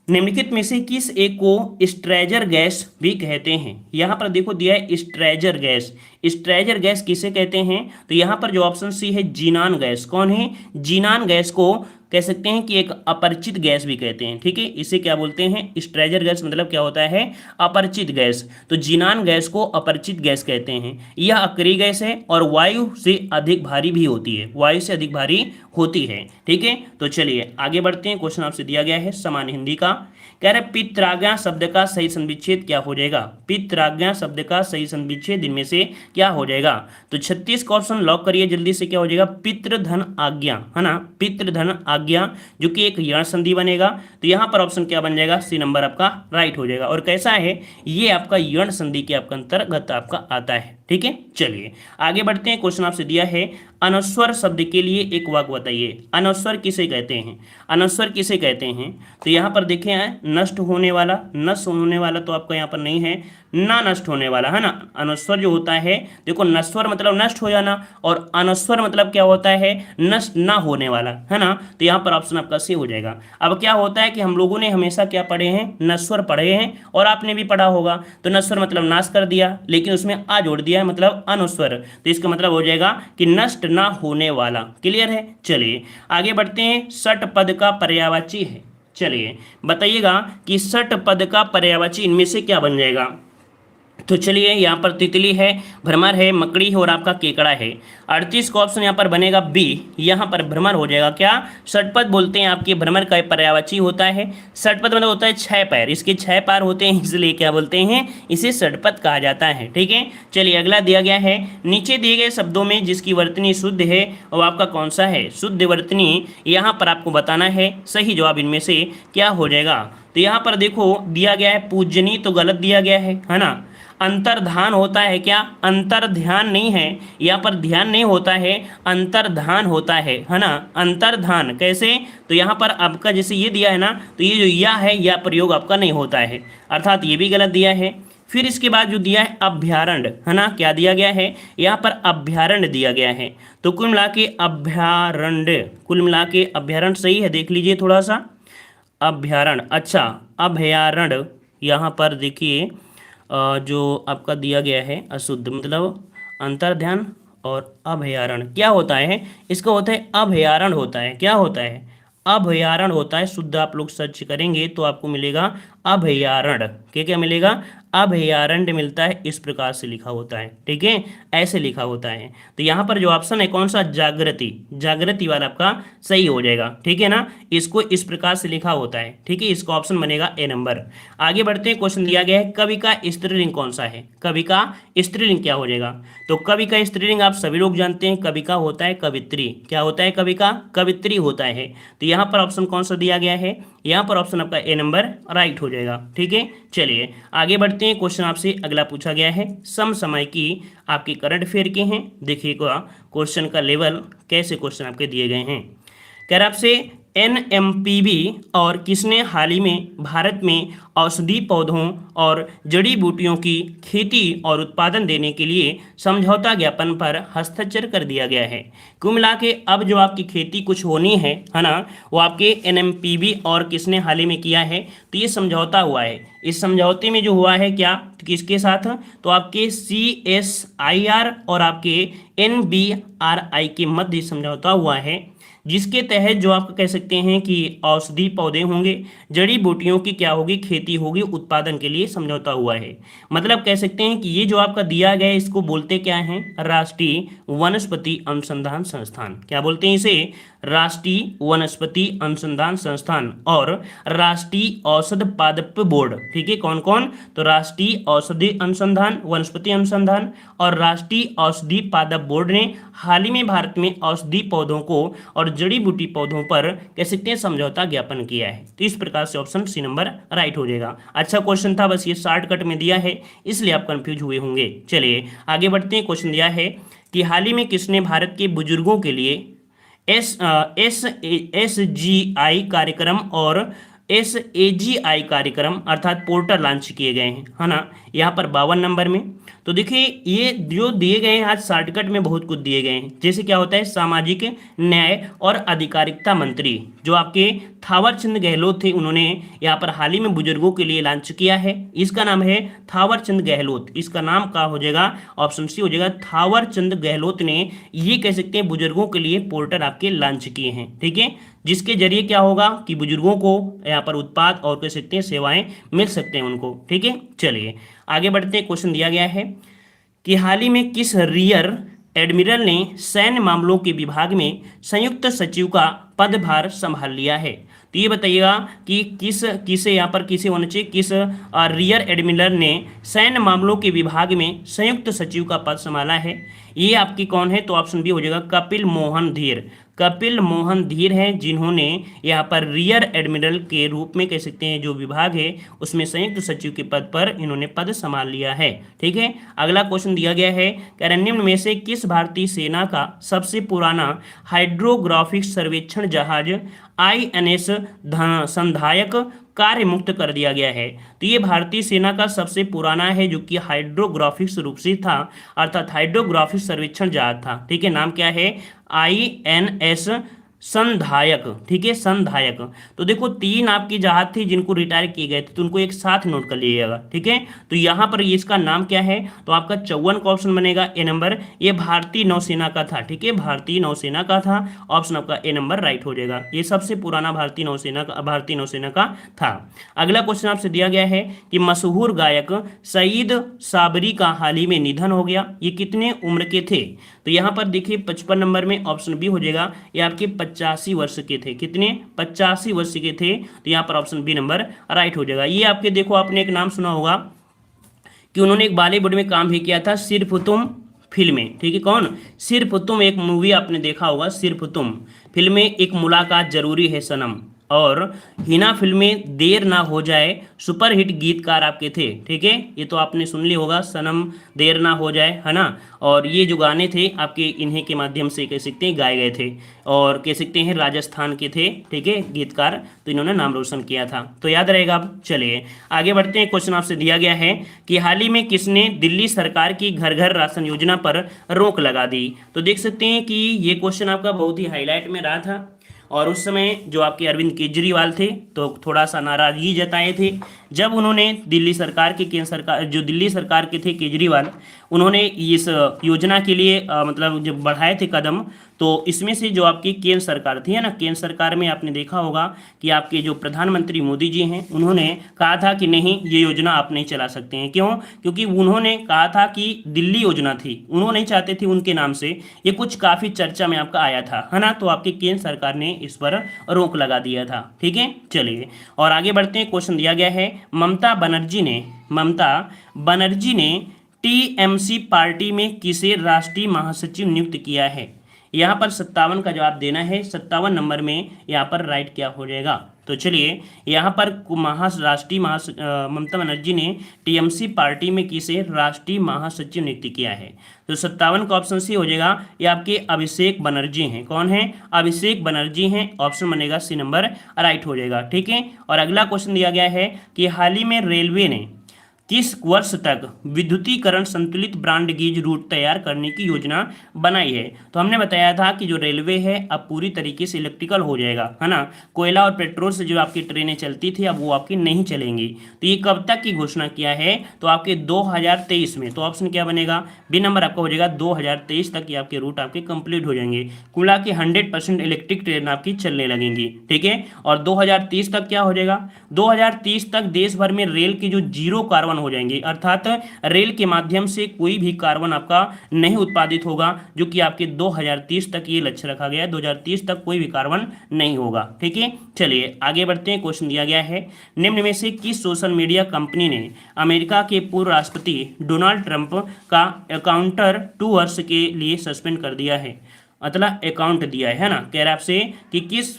निम्नलिखित में से किस एक को स्ट्रेजर गैस भी कहते हैं। यहाँ पर देखो दिया है स्ट्रेजर गैस। स्ट्रेजर गैस किसे कहते हैं, तो यहाँ पर जो ऑप्शन सी है जीनान गैस। कौन है, जीनान गैस को कह सकते हैं कि एक अपरिचित गैस भी कहते हैं। ठीक है, इसे क्या बोलते हैं, स्ट्रेजर गैस मतलब क्या होता है, अपरिचित गैस। तो जीनान गैस को अपरिचित गैस कहते हैं। यह अक्रिय गैस है और वायु से अधिक भारी भी होती है, वायु से अधिक भारी होती है। ठीक है, तो चलिए आगे बढ़ते हैं। क्वेश्चन आपसे दिया गया है सामान्य हिंदी का, कह रहे पित्राज्ञा शब्द का सही संविच्छेद क्या हो जाएगा। पित्राज्ञा शब्द का सही संविच्छेद इनमें से क्या हो जाएगा। तो 36 का ऑप्शन लॉक करिए जल्दी से, क्या हो जाएगा, पितृधन आज्ञा, है ना, पितृधन आज्ञा, जो कि एक यण संधि बनेगा। तो यहाँ पर ऑप्शन क्या बन जाएगा, सी नंबर आपका राइट हो जाएगा। और कैसा है, ये आपका यण संधि के आपका अंतर्गत आपका आता है। ठीक है, चलिए आगे बढ़ते हैं। क्वेश्चन आपसे दिया है, अनस्वर शब्द के लिए एक वाक्य बताइए। अनस्वर किसे कहते हैं, अनस्वर किसे कहते हैं। तो यहाँ पर देखें नष्ट होने वाला, नष्ट होने वाला तो आपका यहाँ पर नहीं है, ना नष्ट होने वाला, है ना। अनस्वर जो होता है, देखो नस्वर मतलब नष्ट हो जाना, और अनस्वर मतलब क्या होता है, नष्ट ना होने वाला, है ना। तो यहाँ पर ऑप्शन आपका सी हो जाएगा। अब क्या होता है कि हम लोगों ने हमेशा क्या पढ़े हैं, नस्वर पढ़े हैं, और आपने भी पढ़ा होगा। तो नस्वर मतलब नाश कर दिया, लेकिन उसमें आ जोड़ दिया मतलब अनस्वर, तो इसका मतलब हो जाएगा कि नष्ट ना होने वाला। क्लियर है, चलिए आगे बढ़ते हैं। षट पद का पर्यायवाची है, चलिए बताइएगा कि षट पद का पर्यायवाची इनमें से क्या बन जाएगा। तो चलिए यहाँ पर तितली है, भ्रमर है, मकड़ी है और आपका केकड़ा है। 38 का ऑप्शन यहाँ पर बनेगा बी, यहाँ पर भ्रमर हो जाएगा। क्या षटपद बोलते हैं आपके, भ्रमर का पर्यायवाची होता है। षटपद मतलब होता है 6 पैर, इसके 6 पैर होते हैं, इसलिए क्या बोलते हैं, इसे षटपद कहा जाता है। ठीक है, चलिए अगला दिया गया है, नीचे दिए गए शब्दों में जिसकी वर्तनी शुद्ध है वो आपका कौन सा है। शुद्ध वर्तनी यहाँ पर आपको बताना है, सही जवाब इनमें से क्या हो जाएगा। तो यहाँ पर देखो दिया गया है पूजनी, तो गलत दिया गया है ना। अंतर्धान होता है क्या, अंतर्ध्यान नहीं है, यहाँ पर ध्यान नहीं होता है, अंतर्धान होता है ना। अंतर्धान कैसे, तो यहाँ पर आपका जैसे ये दिया है ना, तो ये जो या है या प्रयोग आपका नहीं होता है, अर्थात ये भी गलत दिया है। फिर इसके बाद जो दिया है अभ्यारण्य है ना, क्या दिया गया है, यहाँ पर अभ्यारण्य दिया गया है। तो कुल मिला के अभ्यारण्य, कुल मिला के अभ्यारण्य सही है, देख लीजिए थोड़ा सा अभ्यारण्य। अच्छा अभयारण्य, यहाँ पर देखिए जो आपका दिया गया है अशुद्ध, मतलब अंतर्ध्यान और अभयारण्य क्या होता है, इसका होता है अभयारण्य होता है, क्या होता है, अभयारण्य होता है। शुद्ध आप लोग सर्च करेंगे तो आपको मिलेगा अभयारण्य, क्या क्या मिलेगा, अभयारण्य मिलता है, इस प्रकार से लिखा होता है, ठीक है, ऐसे लिखा होता है। तो यहाँ पर जो ऑप्शन है कौन सा, जागृति, जागृति वाला आपका सही हो जाएगा, ठीक है ना, इसको इस प्रकार से लिखा होता है, ठीक है, इसका ऑप्शन बनेगा ए नंबर। आगे बढ़ते हैं, क्वेश्चन दिया गया है कवि का स्त्रीलिंग कौन सा है, कवि का स्त्रीलिंग क्या हो जाएगा। तो कवि का स्त्रीलिंग आप सभी लोग जानते हैं, कवि का होता है कवित्री, क्या होता है, कवि का कवित्री होता है। तो यहाँ पर ऑप्शन कौन सा दिया गया है, यहाँ पर ऑप्शन आपका ए नंबर राइट हो जाएगा, ठीक है। चलिए आगे बढ़ते हैं, क्वेश्चन आपसे अगला पूछा गया है समसमय की आपकी करंट अफेयर के हैं। देखिएगा क्वेश्चन का लेवल कैसे क्वेश्चन आपके दिए गए हैं। कह रहा आपसे NMPV और किसने हाल ही में भारत में औषधि पौधों और जड़ी बूटियों की खेती और उत्पादन देने के लिए समझौता ज्ञापन पर हस्ताक्षर कर दिया गया है। कुल मिला के अब जो आपकी खेती कुछ होनी है ना, वो आपके NMPV और किसने हाल ही में किया है, तो ये समझौता हुआ है। इस समझौते में जो हुआ है क्या, किसके साथ, तो आपके CSIR और आपके NBRI के मध्य समझौता हुआ है, जिसके तहत जो आप कह सकते हैं कि औषधि पौधे होंगे, जड़ी बूटियों की क्या होगी, खेती होगी, उत्पादन के लिए समझौता हुआ है। मतलब कह सकते हैं कि ये जो आपका दिया गया है इसको बोलते क्या हैं, राष्ट्रीय वनस्पति अनुसंधान संस्थान, क्या बोलते हैं इसे, राष्ट्रीय वनस्पति अनुसंधान संस्थान और राष्ट्रीय औषध पादप बोर्ड, ठीक है, कौन कौन, तो राष्ट्रीय औषधि अनुसंधान वनस्पति अनुसंधान और राष्ट्रीय औषधि पादप बोर्ड ने हाल ही में भारत में औषधि पौधों को और जड़ी बूटी पौधों पर कह सकते हैं समझौता ज्ञापन किया है। तो इस प्रकार से ऑप्शन सी नंबर राइट हो जाएगा। अच्छा क्वेश्चन था, बस ये शॉर्टकट में दिया है इसलिए आप कंफ्यूज हुए होंगे। चलिए आगे बढ़ते हैं, क्वेश्चन दिया है कि हाल ही में किसने भारत के बुजुर्गों के लिए SGI कार्यक्रम और SAGI कार्यक्रम अर्थात पोर्टल लॉन्च किए गए हैं, है ना, यहाँ पर 52 नंबर में। तो देखिए ये जो दिए गए हैं आज शॉर्टकट में बहुत कुछ दिए गए हैं, जैसे क्या होता है सामाजिक न्याय और अधिकारिता मंत्री जो आपके थावर चंद गहलोत थे, उन्होंने यहाँ पर हाल ही में बुजुर्गों के लिए लॉन्च किया है। इसका नाम है थावर चंद गहलोत, इसका नाम क्या हो जाएगा, ऑप्शन सी हो जाएगा। थावर चंद गहलोत ने ये कह सकते हैं बुजुर्गों के लिए पोर्टल आपके लॉन्च किए हैं, ठीक है, जिसके जरिए क्या होगा कि बुजुर्गों को यहाँ पर उत्पाद और कह सकते हैं सेवाएं मिल सकते हैं उनको, ठीक है। चलिए आगे बढ़ते हैं, क्वेश्चन दिया गया है कि हाल ही में किस रियर एडमिरल ने सैन्य मामलों के विभाग में संयुक्त सचिव का पदभार संभाल लिया है। तो ये बताइएगा कि किसे यहाँ पर किसे होना चाहिए, किस रियर एडमिरल ने सैन्य मामलों के विभाग में संयुक्त सचिव का पद संभाला है। ये आपकी कौन है, तो ऑप्शन बी हो जाएगा कपिल मोहन धीर। कपिल मोहन धीर हैं जिन्होंने यहाँ पर रियर एडमिरल के रूप में कह सकते हैं जो विभाग है उसमें संयुक्त सचिव के पद पर इन्होंने पद संभाल लिया है, ठीक है। अगला क्वेश्चन दिया गया है कि निम्न में से किस भारतीय सेना का सबसे पुराना हाइड्रोग्राफिक सर्वेक्षण जहाज INS संधायक कार्य मुक्त कर दिया गया है। तो ये भारतीय सेना का सबसे पुराना है जो कि हाइड्रोग्राफिक रूप से था, अर्थात हाइड्रोग्राफिक सर्वेक्षण जहाज था, ठीक है। नाम क्या है, INS संधायक, ठीक है, संधायक। तो देखो 3 आपकी जहाज थी जिनको रिटायर किए गए थे, तो उनको एक साथ नोट कर लीजिएगा, ठीक है। तो यहाँ पर ये इसका नाम क्या है, तो आपका 54 का ऑप्शन बनेगा ए नंबर। ये भारतीय नौसेना का था, ठीक है, भारतीय नौसेना का था, ऑप्शन आपका ए नंबर राइट हो जाएगा। ये सबसे पुराना भारतीय नौसेना का था। अगला क्वेश्चन आपसे दिया गया है कि मशहूर गायक सईद साबरी का हाल ही में निधन हो गया, ये कितने उम्र के थे। तो यहाँ पर देखिए 55 नंबर में ऑप्शन बी हो जाएगा, ये आपके 85 वर्ष के थे, कितने, 85 वर्ष के थे। तो यहाँ पर ऑप्शन बी नंबर राइट हो जाएगा। ये आपके देखो आपने एक नाम सुना होगा कि उन्होंने एक बॉलीवुड में काम भी किया था, सिर्फ तुम फिल्म में, ठीक है, कौन, सिर्फ तुम, एक मूवी आपने देखा होगा सिर्फ तुम, फिल्म में एक मुलाकात जरूरी है सनम, और हिना फिल्में देर ना हो जाए सुपरहिट गीतकार आपके थे। ठीक है, ये तो आपने सुन लिया होगा, सनम देर ना हो जाए, है ना। और ये जो गाने थे आपके इन्हीं के माध्यम से कह सकते हैं गाए गए थे, और कह सकते हैं राजस्थान के थे, ठीक है, गीतकार। तो इन्होंने नाम रोशन किया था, तो याद रहेगा। अब चलिए आगे बढ़ते हैं। क्वेश्चन आपसे दिया गया है कि हाल ही में किसने दिल्ली सरकार की घर घर राशन योजना पर रोक लगा दी। तो देख सकते हैं कि ये क्वेश्चन आपका बहुत ही हाईलाइट में रहा था, और उस समय जो आपके अरविंद केजरीवाल थे तो थोड़ा सा नाराजगी जताए थे जब उन्होंने दिल्ली सरकार के, केंद्र सरकार, जो दिल्ली सरकार के थे केजरीवाल, उन्होंने इस योजना के लिए मतलब जब बढ़ाए थे कदम, तो इसमें से जो आपकी केंद्र सरकार थी, है ना, केंद्र सरकार में आपने देखा होगा कि आपके जो प्रधानमंत्री मोदी जी हैं उन्होंने कहा था कि नहीं, ये योजना आप नहीं चला सकते हैं। क्यों? क्योंकि उन्होंने कहा था कि दिल्ली योजना थी, उन्होंने नहीं चाहते थे उनके नाम से, ये कुछ काफ़ी चर्चा में आपका आया था, है ना। तो आपकी केंद्र सरकार ने इस पर रोक लगा दिया था। ठीक है, चलिए और आगे बढ़ते हैं। क्वेश्चन दिया गया है, ममता बनर्जी ने टीएमसी पार्टी में किसे राष्ट्रीय महासचिव नियुक्त किया है। यहाँ पर 57 का जवाब देना है, 57 नंबर में यहाँ पर राइट क्या हो जाएगा। तो चलिए यहाँ पर ममता बनर्जी ने टीएमसी पार्टी में किसे राष्ट्रीय महासचिव नियुक्त किया है। तो 57 का ऑप्शन सी हो जाएगा। ये आपके अभिषेक बनर्जी हैं। कौन है? अभिषेक बनर्जी हैं। ऑप्शन बनेगा सी नंबर राइट हो जाएगा। ठीक है, और अगला क्वेश्चन दिया गया है कि हाल ही में रेलवे ने किस वर्ष तक विद्युतीकरण संतुलित ब्रॉड गेज रूट तैयार करने की योजना बनाई है। तो हमने बताया था कि जो रेलवे है अब पूरी तरीके से इलेक्ट्रिकल हो जाएगा, है ना। कोयला और पेट्रोल से जो आपकी ट्रेनें चलती थी अब वो आपकी नहीं चलेंगी। तो ये कब तक की घोषणा किया है? तो आपके 2023 में। तो ऑप्शन क्या बनेगा? बी नंबर आपका हो जाएगा। 2023 तक ये आपके रूट आपके कंप्लीट हो जाएंगे। कुल की 100% इलेक्ट्रिक ट्रेन आपकी चलने लगेंगी। ठीक है, और 2030 तक क्या हो जाएगा? 2030 तक देश भर में रेल की जो जीरो कार्बन हो जाएंगे, अर्थात रेल के माध्यम से कोई भी कार्बन आपका नहीं उत्पादित होगा, जो कि आपके 2030 तक ये लक्ष्य रखा गया है। 2030 तक कोई भी कार्बन नहीं होगा। ठीक है, चलिए आगे बढ़ते हैं। क्वेश्चन दिया गया है, निम्न में से किस सोशल मीडिया कंपनी ने अमेरिका के पूर्व राष्ट्रपति डोनाल्ड ट्रंप का अकाउंट 2 वर्ष के लिए सस्पेंड कर दिया है। मतलब अकाउंट दिया है ना, कह रहा है आपसे कि किस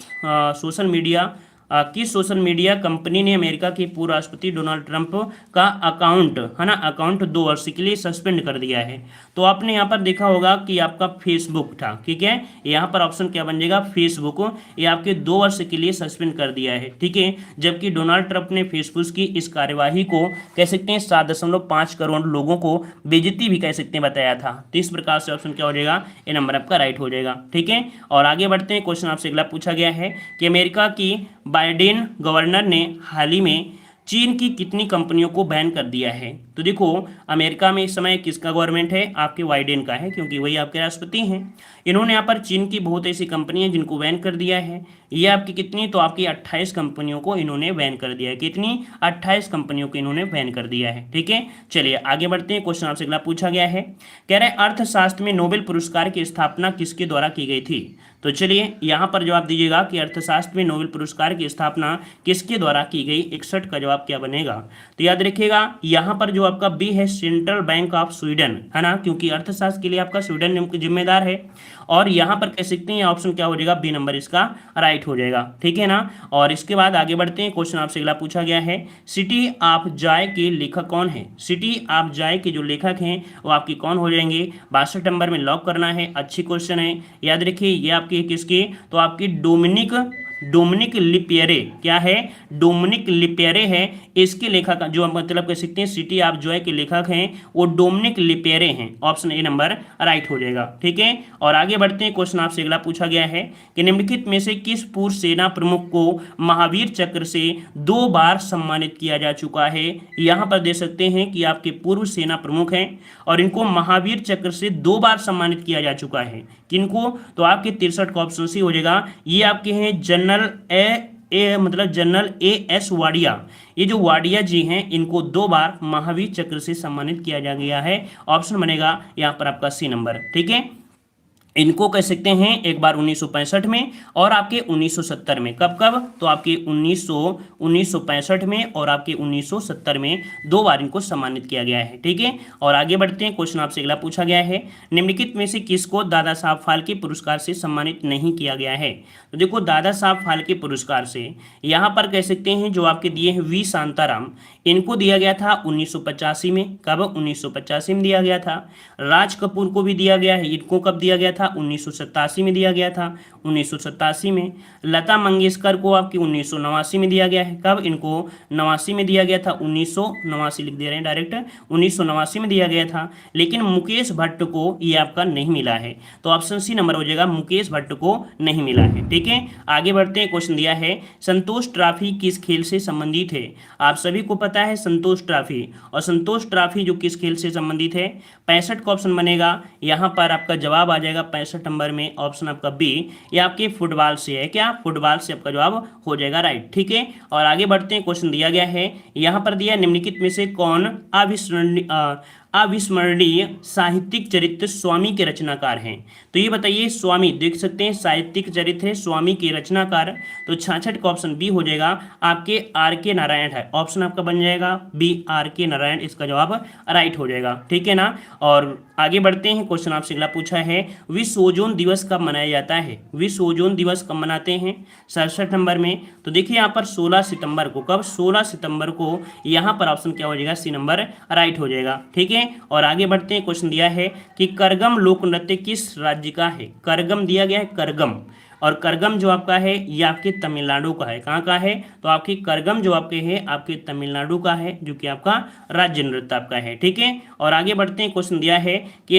सोशल मीडिया कंपनी ने अमेरिका के पूर्व राष्ट्रपति डोनाल्ड ट्रंप का अकाउंट, है ना, अकाउंट 2 वर्ष के लिए सस्पेंड कर दिया है। तो आपने यहाँ पर देखा होगा कि आपका फेसबुक था। ठीक है, यहाँ पर ऑप्शन क्या बन जाएगा? फेसबुक। ये आपके 2 वर्ष के लिए सस्पेंड कर दिया है। ठीक है, जबकि डोनाल्ड ट्रंप ने फेसबुक की इस कार्यवाही को कह सकते हैं 7.5 करोड़ लोगों को बेइज्जती भी कह सकते हैं बताया था। तो इस प्रकार से ऑप्शन क्या हो जाएगा? ये नंबर आपका राइट हो जाएगा। ठीक है, और आगे बढ़ते हैं। क्वेश्चन आपसे अगला पूछा गया है कि अमेरिका की बाइडेन गवर्नर ने हाल ही में चीन की कितनी कंपनियों को बैन कर दिया है। तो देखो अमेरिका में इस समय किसका गवर्नमेंट है? आपके बाइडेन का है, क्योंकि वही आपके राष्ट्रपति हैं। इन्होंने यहाँ पर चीन की बहुत ऐसी कंपनी है जिनको बैन कर दिया है। ये आपकी कितनी? तो आपकी 28 कंपनियों को इन्होंने बैन कर दिया है। कितनी? 28 कंपनियों को इन्होंने बैन कर दिया है। ठीक है, चलिए आगे बढ़ते हैं। क्वेश्चन आपसे अगला पूछा गया है, कह रहे अर्थशास्त्र में नोबेल पुरस्कार की स्थापना किसके द्वारा की गई थी। तो चलिए यहाँ पर जवाब दीजिएगा कि अर्थशास्त्र में नोबेल पुरस्कार की स्थापना किसके द्वारा की गई। 61 का जवाब क्या बनेगा? तो याद रखिएगा यहाँ पर जो आपका बी है सेंट्रल बैंक ऑफ स्वीडन, है ना, क्योंकि अर्थशास्त्र के लिए आपका स्वीडन जिम्मेदार है। और यहाँ पर कह सकते हैं ऑप्शन क्या हो जाएगा? बी नंबर इसका राइट हो जाएगा। ठीक है ना, और इसके बाद आगे बढ़ते हैं। क्वेश्चन आपसे अगला पूछा गया है, सिटी ऑफ जॉय के लेखक कौन है। सिटी ऑफ जॉय के जो लेखक हैं वो आपकी कौन हो जाएंगे? 62 नंबर में लॉक करना है। अच्छी क्वेश्चन है, याद रखिए। ये आपके किसके? तो आपकी डोमिनिक लिपियरे। क्या है? डोमिनिक लिपियरे है इसके लेखक, जो मतलब कह सकते हैं सिटी ऑफ जॉय के लेखक हैं वो डोमिनिक लिपियरे हैं। ऑप्शन ए नंबर राइट हो जाएगा। ठीक है, और आगे बढ़ते हैं। क्वेश्चन आपसे अगला पूछा गया है कि निम्नलिखित में से किस पूर्व सेना प्रमुख को महावीर चक्र से 2 बार सम्मानित किया जा चुका है। यहाँ पर दे सकते हैं कि आपके पूर्व सेना प्रमुख हैं और इनको महावीर चक्र से 2 बार सम्मानित किया जा चुका है। किनको? तो आपके 63 का ऑप्शन सी हो जाएगा। ये आपके हैं जनरल जनरल एएस वाडिया। ये जो वाडिया जी हैं इनको 2 बार महावीर चक्र से सम्मानित किया जा गया है। ऑप्शन बनेगा यहाँ पर आपका सी नंबर। ठीक है, इनको कह सकते हैं एक बार 1965 में और आपके 1970 में। कब कब? तो आपके 1965 में और आपके 1970 में 2 बार इनको सम्मानित किया गया है। ठीक है, और आगे बढ़ते हैं। क्वेश्चन आपसे अगला पूछा गया है, निम्नलिखित में से किसको दादा साहब फाल्के पुरस्कार से सम्मानित नहीं किया गया है? तो देखो, दादा साहब फाल्के पुरस्कार से यहाँ पर कह सकते हैं जो आपके दिए हैं वी शांताराम, इनको दिया गया था 1985 में। कब? 1985 में दिया गया था। राज कपूर को भी दिया गया है, इनको कब दिया गया था? 1987 में दिया गया था, 1987 में। लता मंगेशकर को आपकी 1989 में दिया गया है। कब? इनको 89 में दिया गया था, 1989 लिख दे रहे हैं डायरेक्ट, 1989 में दिया गया था। लेकिन मुकेश भट्ट को ये आपका नहीं मिला है, तो ऑप्शन सी नंबर हो जाएगा, मुकेश भट्ट को नहीं मिला है। ठीक है, आगे बढ़ते हैं। क्वेश्चन दिया है, संतोष ट्रॉफी किस खेल से संबंधित है? आप सभी को पता है संतोष ट्रॉफी, और संतोष ट्रॉफी जो किस खेल से संबंधित है? 65 का ऑप्शन बनेगा, यहाँ पर आपका जवाब आ जाएगा 65 नंबर में, ऑप्शन आपका बी, ये आपके फुटबॉल से है। क्या? फुटबॉल से आपका जवाब हो जाएगा राइट। ठीक है, और आगे बढ़ते हैं। क्वेश्चन दिया गया है, यहाँ पर दिया निम्नलिखित में से कौन अविस्मरणीय साहित्यिक चरित्र स्वामी के रचनाकार हैं? तो ये बताइए, स्वामी देख सकते हैं साहित्यिक चरित्र है, स्वामी के रचनाकार, तो 66 का ऑप्शन बी हो जाएगा आपके आर के नारायण है। ऑप्शन आपका बन जाएगा बी, आर के नारायण, इसका जवाब राइट हो जाएगा। ठीक है ना, और आगे बढ़ते हैं। क्वेश्चन आपसे अगला पूछा है, विश्व ओजोन दिवस कब मनाया जाता है? विश्व ओजोन दिवस कब मनाते हैं? 67 नंबर में। तो देखिए यहाँ पर 16 सितंबर को। कब? 16 सितंबर को। यहाँ पर ऑप्शन क्या हो जाएगा? सी नंबर राइट हो जाएगा। ठीक है, और आगे बढ़ते हैं। क्वेश्चन दिया है कि करगम लोक नृत्य किस राज्य का है? करगम दिया गया है, करगम, और करगम जो आपका है ये आपके तमिलनाडु का है। कहाँ का है? तो आपकी करगम जो आपके है आपके तमिलनाडु का है, जो कि आपका राज्य नृत्य आपका है। ठीक है, और आगे बढ़ते हैं। क्वेश्चन दिया है कि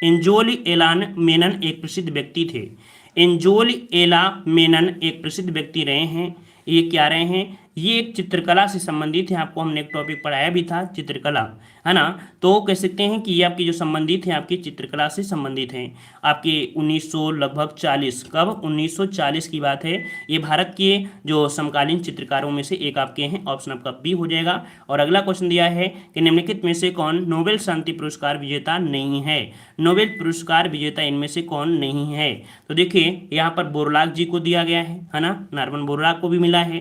एंजोल एलान मेनन एक प्रसिद्ध व्यक्ति थे। एंजोल एला मेनन एक प्रसिद्ध व्यक्ति रहे हैं, ये क्या रहे हैं? ये एक चित्रकला से संबंधित है, आपको हमने एक टॉपिक पढ़ाया भी था, चित्रकला, है ना। तो कह सकते हैं कि ये आपकी जो संबंधित है आपकी चित्रकला से संबंधित हैं। आपके 1900 लगभग 40, कब? 1940 की बात है। ये भारत के जो समकालीन चित्रकारों में से एक आपके हैं, ऑप्शन आपका बी हो जाएगा। और अगला क्वेश्चन दिया है कि निम्नलिखित में से कौन नोबेल शांति पुरस्कार विजेता नहीं है? नोबेल पुरस्कार विजेता इनमें से कौन नहीं है? तो देखिए यहाँ पर बोरलाग जी को दिया गया है ना, नॉर्मन बोरलाग को भी मिला है,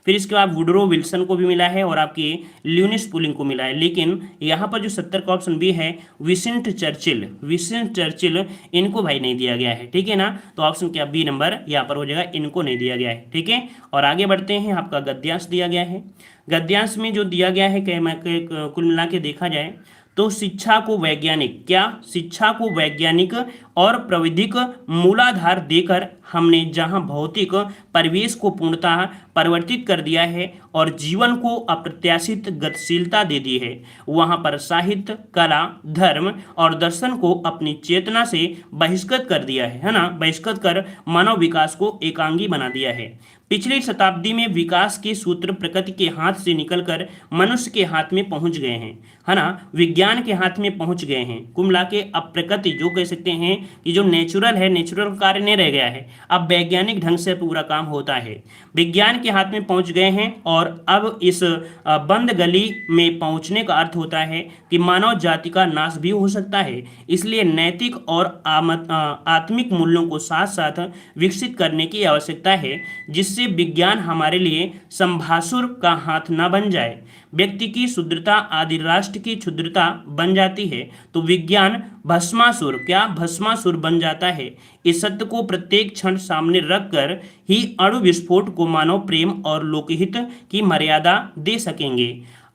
फिर इसके बाद वुडरो विल्सन को भी मिला है, और आपके ल्यूनिस पुलिंग को मिला है। लेकिन यहाँ पर जो 70 का ऑप्शन बी है, विंस्टन चर्चिल, विंस्टन चर्चिल, इनको भाई नहीं दिया गया है। ठीक है ना, तो ऑप्शन क्या? बी नंबर यहाँ पर हो जाएगा, इनको नहीं दिया गया है। ठीक है, और आगे बढ़ते हैं। आपका गद्यांश दिया गया है, गद्यांश में जो दिया गया है कुल मिला के देखा जाए तो शिक्षा को वैज्ञानिक, क्या? शिक्षा को वैज्ञानिक और प्राविधिक मूलाधार देकर हमने जहां भौतिक परिवेश को पूर्णतः परिवर्तित कर दिया है और जीवन को अप्रत्याशित गतिशीलता दे दी है, वहां पर साहित्य, कला, धर्म और दर्शन को अपनी चेतना से बहिष्कृत कर दिया है ना, बहिष्कृत कर मानव विकास को एकांगी बना दिया है। पिछली शताब्दी में विकास के सूत्र प्रकृति के हाथ से निकलकर मनुष्य के हाथ में पहुंच गए हैं, है ना, विज्ञान के हाथ में पहुंच गए हैं। कुल मिला के अब प्रकृति जो कह सकते हैं कि जो नेचुरल है, नेचुरल कार्य नहीं रह गया है, अब वैज्ञानिक ढंग से पूरा काम होता है। विज्ञान के हाथ में पहुंच गए हैं, और अब इस बंद गली में पहुंचने का अर्थ होता है कि मानव जाति का नाश भी हो सकता है। इसलिए नैतिक और आत्मिक मूल्यों को साथ साथ विकसित करने की आवश्यकता है, जिससे विज्ञान हमारे लिए संभासुर का हाथ न बन जाए। व्यक्ति की शुद्रता आदि राष्ट्र की क्षुद्रता बन जाती है तो विज्ञान भस्मासुर, क्या? भस्मासुर बन जाता है। इस सत्य को प्रत्येक क्षण सामने रखकर ही अणु विस्फोट को मानव प्रेम और लोकहित की मर्यादा दे सकेंगे।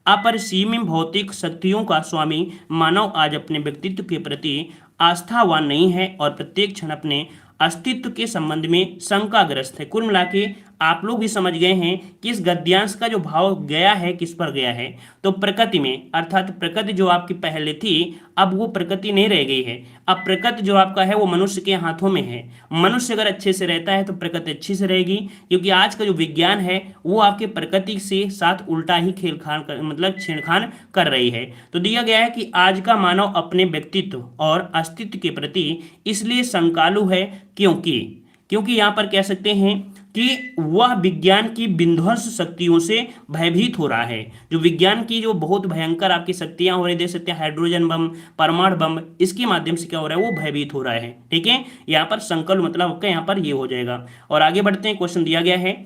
अपरिसीम भौतिक शक्तियों का स्वामी मानव आज अपने व्यक्तित्व के प्रति आस्थावान नहीं है और प्रत्येक क्षण अपने अस्तित्व के संबंध में शंकाग्रस्त है। कुल मिला के आप लोग भी समझ गए हैं कि इस गद्यांश का जो भाव गया है किस पर गया है, तो प्रकृति में, अर्थात प्रकृति जो आपकी पहले थी अब वो प्रकृति नहीं रह गई है। अब प्रकृति जो आपका है वो मनुष्य के हाथों में है। मनुष्य अगर अच्छे से रहता है तो प्रकृति अच्छी से रहेगी, क्योंकि आज का जो विज्ञान है वो आपके प्रकृति से साथ उल्टा ही मतलब छेड़खान कर रही है। तो दिया गया है कि आज का मानव अपने व्यक्तित्व और अस्तित्व के प्रति इसलिए शंकालु है क्योंकि यहाँ पर कह सकते हैं कि वह विज्ञान की विध्वंस शक्तियों से भयभीत हो रहा है। जो विज्ञान की जो बहुत भयंकर आपकी शक्तियां हो रही, देख सकते हैं हाइड्रोजन बम, परमाणु बम, इसके माध्यम से क्या हो रहा है, वो भयभीत हो रहा है। ठीक है, यहाँ पर संकल्प मतलब आपका यहाँ पर ये हो जाएगा। और आगे बढ़ते हैं, क्वेश्चन दिया गया है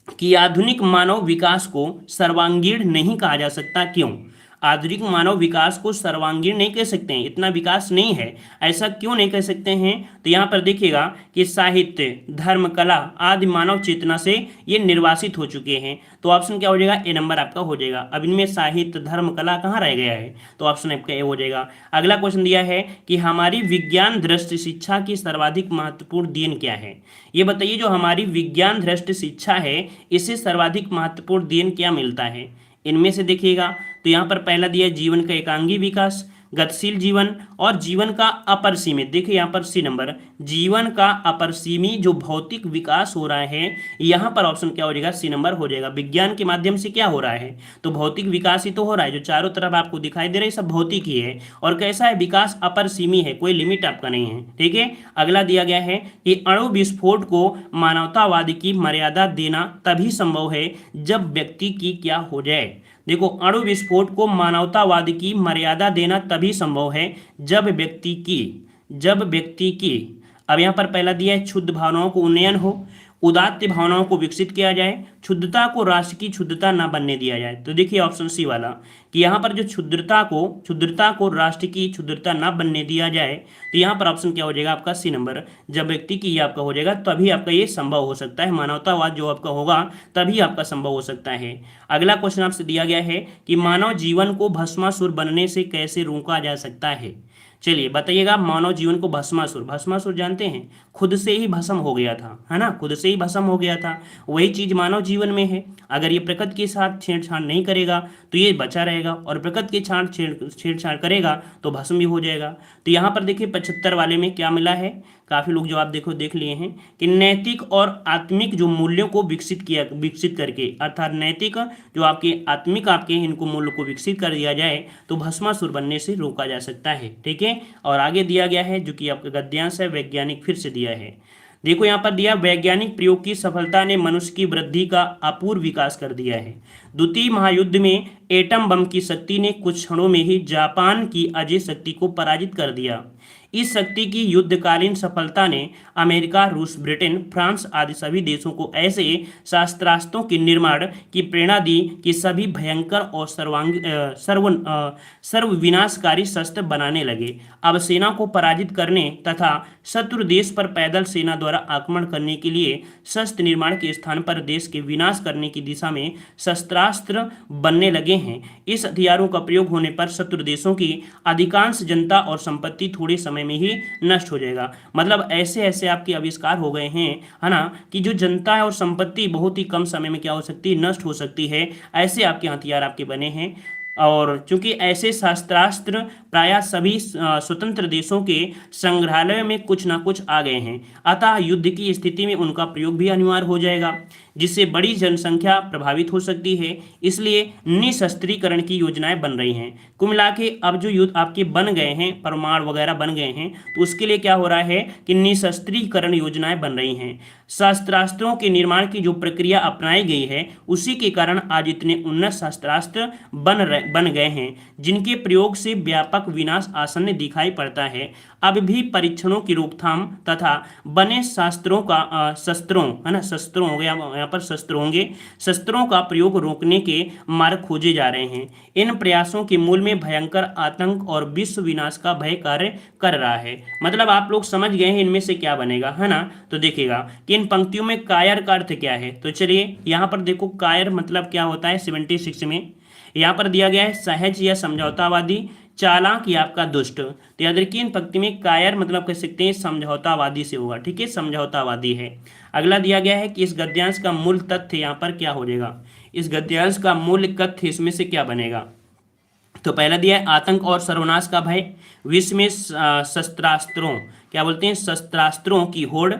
कि आधुनिक मानव विकास को सर्वांगीण नहीं कहा जा सकता, क्यों? आधुनिक मानव विकास को सर्वांगीण नहीं कह सकते हैं, इतना विकास नहीं है, ऐसा क्यों नहीं कह सकते हैं? तो यहाँ पर देखिएगा कि साहित्य, धर्म, कला आदि मानव चेतना से ये निर्वासित हो चुके हैं। तो ऑप्शन क्या हो जाएगा, ए नंबर आपका हो जाएगा। अब इनमें साहित्य, धर्म, कला कहाँ रह गया है? तो ऑप्शन आपका ए हो जाएगा। अगला क्वेश्चन दिया है कि हमारी विज्ञान दृष्टि शिक्षा की सर्वाधिक महत्वपूर्ण देन क्या है? ये बताइए, जो हमारी विज्ञान दृष्टि शिक्षा है, इसे सर्वाधिक महत्वपूर्ण देन क्या मिलता है? इनमें से देखिएगा, तो यहाँ पर पहला दिया है जीवन का एकांगी विकास, गतिशील जीवन और जीवन का अपरिसीमित। देखिए यहाँ पर सी नंबर, जीवन का अपरिसीमित जो भौतिक विकास हो रहा है, यहाँ पर ऑप्शन क्या हो जाएगा, सी नंबर हो जाएगा। विज्ञान के माध्यम से क्या हो रहा है, तो भौतिक विकास ही तो हो रहा है। जो चारों तरफ आपको दिखाई दे रहा है सब भौतिक ही है। और कैसा है, विकास अपरिसीमित है, कोई लिमिट आपका नहीं है। ठीक है, अगला दिया गया है कि अणु विस्फोट को मानवतावाद की मर्यादा देना तभी संभव है जब व्यक्ति की क्या हो जाए। देखो, अणु विस्फोट को मानवतावाद की मर्यादा देना तभी संभव है जब व्यक्ति की अब यहाँ पर पहला दिया है क्षुद्र भावनाओं को उन्नयन हो, उदात्त भावनाओं को विकसित किया जाए, क्षुद्रता को राष्ट्र की क्षुद्रता न बनने दिया जाए। तो देखिए ऑप्शन सी वाला कि यहाँ पर जो क्षुद्रता को राष्ट्र की क्षुद्रता न बनने दिया जाए, तो यहाँ पर ऑप्शन क्या हो जाएगा आपका, सी नंबर। जब व्यक्ति की ये आपका हो जाएगा तभी आपका ये संभव हो सकता है, मानवतावाद जो आपका होगा तभी आपका संभव हो सकता है। अगला क्वेश्चन आपसे दिया गया है कि मानव जीवन को भस्मासुर बनने से कैसे रोका जा सकता है? चलिए बताइएगा, मानव जीवन को भस्मासुर जानते हैं, खुद से ही भस्म हो गया था, है ना, खुद से ही भस्म हो गया था। वही चीज मानव जीवन में है। अगर ये प्रकृति के साथ छेड़छाड़ नहीं करेगा तो ये बचा रहेगा, और प्रकृति के साथ छेड़छाड़ करेगा तो भस्म भी हो जाएगा। तो यहाँ पर देखिए 75 वाले में क्या मिला है, काफी लोग जवाब देख लिए हैं कि नैतिक और आत्मिक जो मूल्यों को विकसित करके, अर्थात नैतिक जो आपके आत्मिक आपके इनको मूल्यों को विकसित कर दिया जाए तो भस्मासुर बनने से रोका जा सकता है। ठीक है, और आगे दिया गया है जो कि आपका गद्यांश है, वैज्ञानिक फिर से दिया है। देखो यहाँ पर दिया, वैज्ञानिक प्रयोग की सफलता ने मनुष्य की वृद्धि का अपूर्व विकास कर दिया है। द्वितीय महायुद्ध में एटम बम की शक्ति ने कुछ क्षणों में ही जापान की अजय शक्ति को पराजित कर दिया। इस शक्ति की युद्धकालीन सफलता ने अमेरिका, रूस, ब्रिटेन, फ्रांस आदि सभी देशों को ऐसे शस्त्रास्त्रों के निर्माण की प्रेरणा दी कि सभी भयंकर और सर्व विनाशकारी शस्त्र बनाने लगे। अब सेना को पराजित करने तथा शत्रु देश पर पैदल सेना द्वारा आक्रमण करने के लिए शस्त्र निर्माण के स्थान पर देश के विनाश करने की दिशा में शस्त्रास्त्र बनने लगे हैं। इस हथियारों का प्रयोग होने पर शत्रु देशों की अधिकांश जनता और संपत्ति थोड़े समय में ही नष्ट हो जाएगा। मतलब ऐसे ऐसे आपके आविष्कार हो गए हैं, है ना, कि जो जनता है और संपत्ति बहुत ही कम समय में क्या हो सकती है, नष्ट हो सकती है। ऐसे आपके हथियार आपके बने हैं। और चूंकि ऐसे शस्त्रास्त्र प्रायः सभी स्वतंत्र देशों के संग्रहालयों में कुछ ना कुछ आ गए हैं, अतः युद्ध की स्थिति में उनका प्रयोग भी अनिवार्य हो जाएगा, जिससे बड़ी जनसंख्या प्रभावित हो सकती है। इसलिए निशस्त्रीकरण की योजनाएं बन रही हैं। कुल मिला के अब जो युद्ध आपके बन गए हैं, परमाणु वगैरह बन गए हैं, तो उसके लिए क्या हो रहा है कि निशस्त्रीकरण योजनाएं बन रही हैं। शस्त्रास्त्रों के निर्माण की जो प्रक्रिया अपनाई गई है, उसी के कारण आज इतने उन्नत शस्त्रास्त्र बन गए हैं, जिनके प्रयोग से व्यापक विनाश आसन्न दिखाई पड़ता है। अब भी परीक्षणों की रोकथाम तथा बने शस्त्रों है ना, शस्त्रों हो गया, यहाँ पर शस्त्र होंगे, शस्त्रों का प्रयोग रोकने के मार्ग खोजे जा रहे हैं। इन प्रयासों के मूल में भयंकर आतंक और विश्व विनाश का भय कार्य कर रहा है। मतलब आप लोग समझ गए हैं इनमें से क्या बनेगा, है ना। तो देखिएगा कि इन पंक्तियों में कायर का अर्थ क्या है। तो चलिए यहाँ पर देखो, कायर मतलब क्या होता है 76 में यहाँ पर दिया गया है सहज या समझौतावादी, चालाक या आपका दुष्ट। तो याद रखिए इन पंक्ति में कायर मतलब कह सकते हैं समझौतावादी से होगा। ठीक है, समझौतावादी है। अगला दिया गया है कि इस गद्यांश का मूल तथ्य यहाँ पर क्या हो जाएगा, इस गद्यांश का मूल तथ्य इसमें से क्या बनेगा। तो पहला दिया है आतंक और सर्वनाश का भय, विश्व में शस्त्रास्त्रों क्या बोलते हैं, शस्त्रास्त्रों की होड़,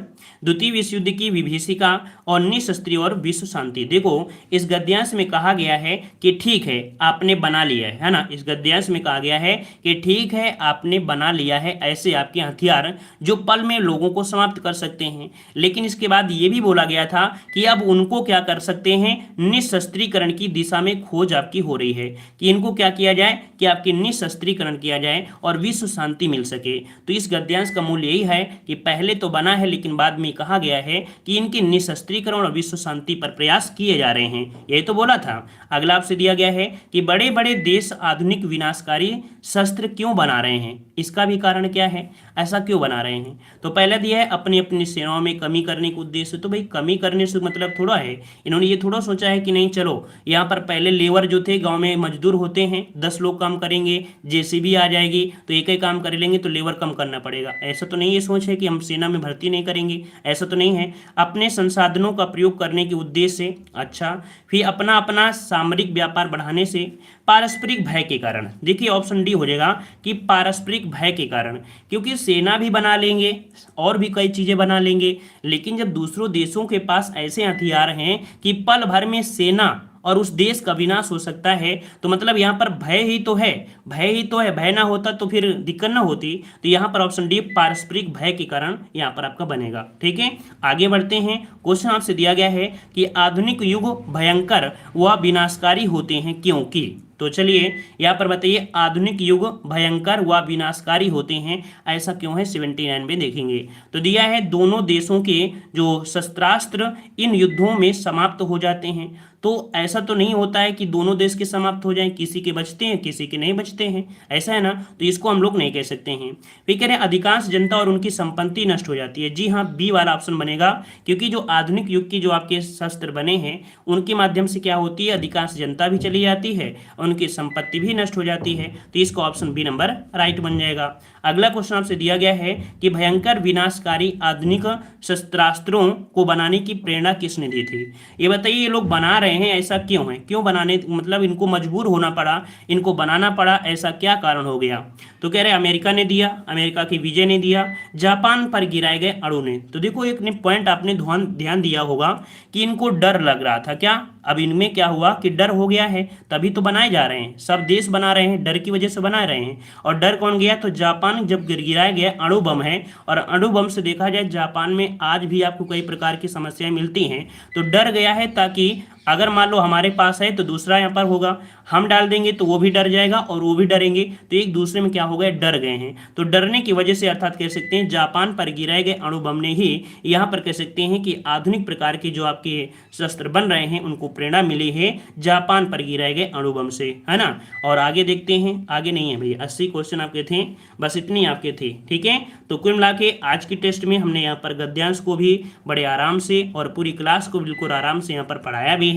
द्वितीय विश्व युद्ध की विभीषिका और निशस्त्रीय और विश्व शांति। देखो इस गद्यांश में कहा गया है कि ठीक है आपने बना लिया है ना, इस गद्यांश में कहा गया है कि ठीक है आपने बना लिया है ऐसे आपके हथियार जो पल में लोगों को समाप्त कर सकते हैं, लेकिन इसके बाद ये भी बोला गया था कि अब उनको क्या कर सकते हैं, निशस्त्रीकरण की दिशा में खोज आपकी हो रही है कि इनको क्या किया जाए कि आपकी निशस्त्रीकरण किया जाए और विश्व शांति मिल सके। तो इस गद्यांश का मूल यही है कि पहले तो बना है लेकिन बाद में कहा गया है कि इनकी निशस्त्रीकरण और विश्व शांति पर प्रयास किए जा रहे हैं, यही तो बोला था। अगला आपसे दिया गया है कि बड़े बड़े देश आधुनिक विनाशकारी शस्त्र क्यों बना रहे हैं, इसका भी कारण क्या है, ऐसा क्यों बना रहे हैं। तो पहला दिया है अपनी अपनी सेनाओं में कमी करने के उद्देश्य। तो भाई कमी करने से मतलब थोड़ा है, इन्होंने ये थोड़ा सोचा है कि नहीं चलो यहाँ पर पहले लेबर जो थे गांव में मजदूर होते हैं, 10 लोग काम करेंगे, जेसीबी आ जाएगी तो एक ही काम कर लेंगे तो लेबर कम करना पड़ेगा, ऐसा तो नहीं ये सोच है कि हम सेना में भर्ती नहीं करेंगे, ऐसा तो नहीं है। अपने संसाधनों का प्रयोग करने के उद्देश्य से, अच्छा फिर अपना अपना सामरिक व्यापार बढ़ाने से, पारस्परिक भय के कारण। देखिए ऑप्शन डी हो जाएगा कि पारस्परिक भय के कारण, क्योंकि सेना भी बना लेंगे और भी कई चीजें बना लेंगे, लेकिन जब दूसरों देशों के पास ऐसे हथियार हैं कि पल भर में सेना और उस देश का विनाश हो सकता है, तो मतलब यहाँ पर भय ही तो है, भय ही तो है, भय ना होता तो फिर दिक्कत ना होती। तो यहाँ पर ऑप्शन डी पारस्परिक भय के कारण यहाँ पर आपका बनेगा। ठीक है, आगे बढ़ते हैं। क्वेश्चन आपसे दिया गया है कि आधुनिक युग भयंकर व विनाशकारी होते हैं क्योंकि। तो चलिए यहाँ पर बताइए आधुनिक युग भयंकर व विनाशकारी होते हैं ऐसा क्यों है, 79 में देखेंगे। तो दिया है दोनों देशों के जो शस्त्रास्त्र इन युद्धों में समाप्त हो जाते हैं। तो ऐसा तो नहीं होता है कि दोनों देश के समाप्त हो जाएं, किसी के बचते हैं किसी के नहीं बचते हैं, ऐसा है ना, तो इसको हम लोग नहीं कह सकते हैं। फिर कह रहे हैं अधिकांश जनता और उनकी संपत्ति नष्ट हो जाती है। जी हाँ, बी वाला ऑप्शन बनेगा, क्योंकि जो आधुनिक युग की जो आपके शस्त्र बने हैं उनके माध्यम से क्या होती है, अधिकांश जनता भी चली जाती है, उनकी संपत्ति भी नष्ट हो जाती है। तो इसका ऑप्शन बी नंबर राइट बन जाएगा। अगला क्वेश्चन आपसे दिया गया है कि भयंकर विनाशकारी आधुनिक शस्त्रास्त्रों को बनाने की प्रेरणा किसने दी थी। ये बताइए ये लोग बना रहे हैं ऐसा क्यों है, क्यों बनाने मतलब इनको मजबूर होना पड़ा, इनको बनाना पड़ा, ऐसा क्या कारण हो गया। तो कह रहे हैं अमेरिका ने दिया, अमेरिका की विजय ने दिया, जापान पर गिराए गए अणु ने। तो देखो एक पॉइंट आपने ध्यान दिया होगा कि इनको डर लग रहा था, क्या अब इनमें क्या हुआ कि डर हो गया है, तभी तो बनाए जा रहे हैं, सब देश बना रहे हैं, डर की वजह से बना रहे हैं। और डर कौन गया, तो जापान जब गिराया गया अणु बम है, और अणु बम से देखा जाए जापान में आज भी आपको कई प्रकार की समस्याएं मिलती हैं, तो डर गया है ताकि अगर मान लो हमारे पास है तो दूसरा यहाँ पर होगा, हम डाल देंगे तो वो भी डर जाएगा और वो भी डरेंगे, तो एक दूसरे में क्या हो गए, डर गए हैं। तो डरने की वजह से अर्थात कह सकते हैं जापान पर गिराए गए अणु बम ने ही यहाँ पर कह सकते हैं कि आधुनिक प्रकार के जो आपके शस्त्र बन रहे हैं उनको प्रेरणा मिली है जापान पर गिराए गए अणु बम से, है ना। और आगे देखते हैं, आगे नहीं है भैया, 80 क्वेश्चन आपके थे, बस इतनी आपके थे। ठीक है, तो कुल मिला के आज की टेस्ट में हमने यहाँ पर गद्यांश को भी बड़े आराम से और पूरी क्लास को बिल्कुल आराम से यहाँ पर पढ़ाया भी है।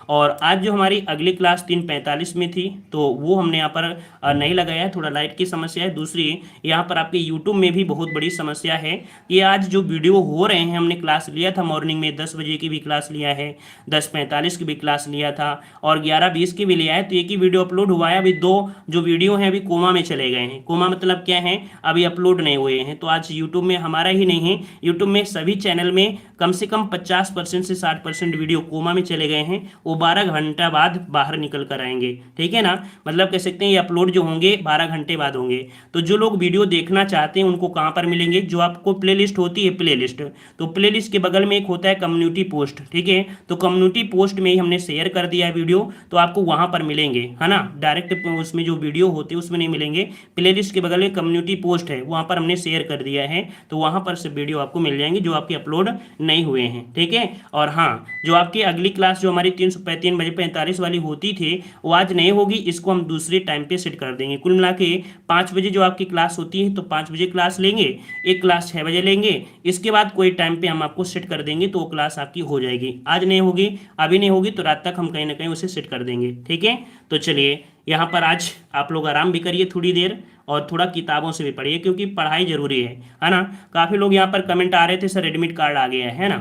और आज जो हमारी अगली क्लास 3:45 में थी तो वो हमने यहाँ पर नहीं लगाया है, थोड़ा लाइट की समस्या है। दूसरी यहाँ पर आपके यूट्यूब में भी बहुत बड़ी समस्या है कि आज जो वीडियो हो रहे हैं, हमने क्लास लिया था मॉर्निंग में 10 बजे की भी क्लास लिया है, 10:45 की भी क्लास लिया था और 11:20 की भी लिया है, तो एक ही वीडियो अपलोड हुआ है। अभी 2 जो वीडियो हैं अभी कोमा में चले गए हैं। कोमा मतलब क्या है, अभी अपलोड नहीं हुए हैं। तो आज यूट्यूब में हमारा ही नहीं है, यूट्यूब में सभी चैनल में कम से कम 50% से 60% वीडियो कोमा में चले गए हैं, वो 12 घंटा बाद बाहर निकल कर आएंगे। ठीक है ना, मतलब कह सकते हैं ये अपलोड जो होंगे 12 घंटे बाद होंगे। तो जो लोग वीडियो देखना चाहते हैं उनको कहाँ पर मिलेंगे, जो आपको प्लेलिस्ट होती है प्लेलिस्ट, तो प्लेलिस्ट के बगल में एक होता है कम्युनिटी पोस्ट। ठीक है, तो कम्युनिटी पोस्ट में ही हमने शेयर कर दिया है वीडियो, तो आपको वहाँ पर मिलेंगे, है ना। डायरेक्ट उसमें जो वीडियो होते हैं उसमें नहीं मिलेंगे, प्लेलिस्ट के बगल में कम्युनिटी पोस्ट है, वहाँ पर हमने शेयर कर दिया है, तो वहाँ पर से वीडियो आपको मिल जाएंगे जो आपके अपलोड नहीं हुए हैं। ठीक है, और हाँ जो आपकी अगली क्लास जो हमारी 3:45 वाली होती थी वो आज नहीं होगी, इसको हम दूसरे टाइम पे सेट कर देंगे। कुल मिला के 5 बजे जो आपकी क्लास होती है तो 5 बजे क्लास लेंगे, एक क्लास 6 बजे लेंगे, इसके बाद कोई टाइम पे हम आपको सेट कर देंगे तो वो क्लास आपकी हो जाएगी। आज नहीं होगी, अभी नहीं होगी तो रात तक हम कहीं ना कहीं उसे सेट कर देंगे। ठीक है, तो चलिए यहाँ पर आज आप लोग आराम भी करिए थोड़ी देर और थोड़ा किताबों से भी पढ़िए, क्योंकि पढ़ाई जरूरी है ना। काफ़ी लोग यहाँ पर कमेंट आ रहे थे सर एडमिट कार्ड आ गया है ना,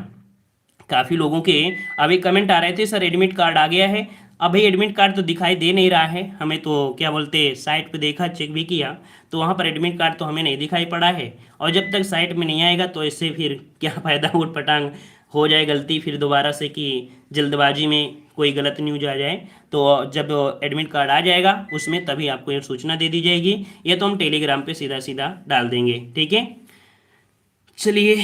काफ़ी लोगों के अभी कमेंट आ रहे थे सर एडमिट कार्ड आ गया है, अब भाई एडमिट कार्ड तो दिखाई दे नहीं रहा है हमें, तो क्या बोलते साइट पे देखा, चेक भी किया, तो वहाँ पर एडमिट कार्ड तो हमें नहीं दिखाई पड़ा है। और जब तक साइट में नहीं आएगा तो इससे फिर क्या फ़ायदा, उठ पटांग हो जाए गलती फिर दोबारा से कि जल्दबाजी में कोई गलत न्यूज आ जाए। तो जब एडमिट कार्ड आ जाएगा उसमें तभी आपको ये सूचना दे दी जाएगी। ये तो हम टेलीग्राम पे सीधा सीधा डाल देंगे, ठीक है। चलिए,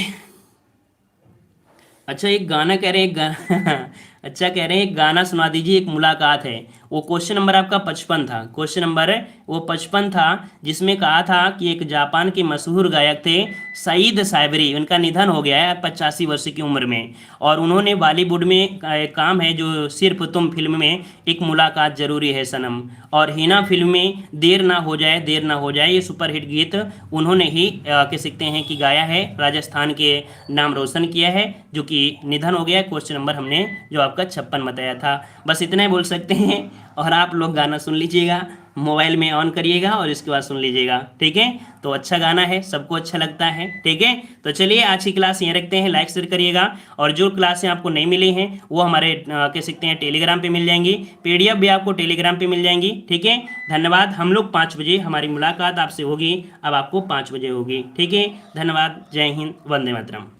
अच्छा एक गाना कह रहे हैं, एक गाना अच्छा कह रहे हैं एक गाना सुना दीजिए, एक मुलाकात है। वो क्वेश्चन नंबर आपका 55 था, क्वेश्चन नंबर वो 55 था, जिसमें कहा था कि एक जापान के मशहूर गायक थे सईद साइबरी, उनका निधन हो गया है 85 वर्ष की उम्र में। और उन्होंने बॉलीवुड में एक काम है जो सिर्फ तुम फिल्म में एक मुलाकात जरूरी है सनम, और हिना फिल्म में देर ना हो जाए देर ना हो जाए, ये सुपरहिट गीत उन्होंने ही कह सकते हैं कि गाया है, राजस्थान के नाम रोशन किया है, जो कि निधन हो गया है। क्वेश्चन नंबर हमने जो आपका 56 बताया था। बस इतना ही बोल सकते हैं। और आप लोग गाना सुन लीजिएगा, मोबाइल में ऑन करिएगा और इसके बाद सुन लीजिएगा, ठीक है। तो अच्छा गाना है, सबको अच्छा लगता है, ठीक है। तो चलिए आज की क्लास यहीं रखते हैं, लाइक शेयर करिएगा। और जो क्लासें आपको नहीं मिली हैं वो हमारे कह सकते हैं टेलीग्राम पे मिल जाएंगी, पीडीएफ भी आपको टेलीग्राम पे मिल जाएंगी, ठीक है। धन्यवाद। हम लोग 5 बजे हमारी मुलाकात आपसे होगी, अब आपको 5 बजे होगी, ठीक है। धन्यवाद। जय हिंद, वंदे मातरम।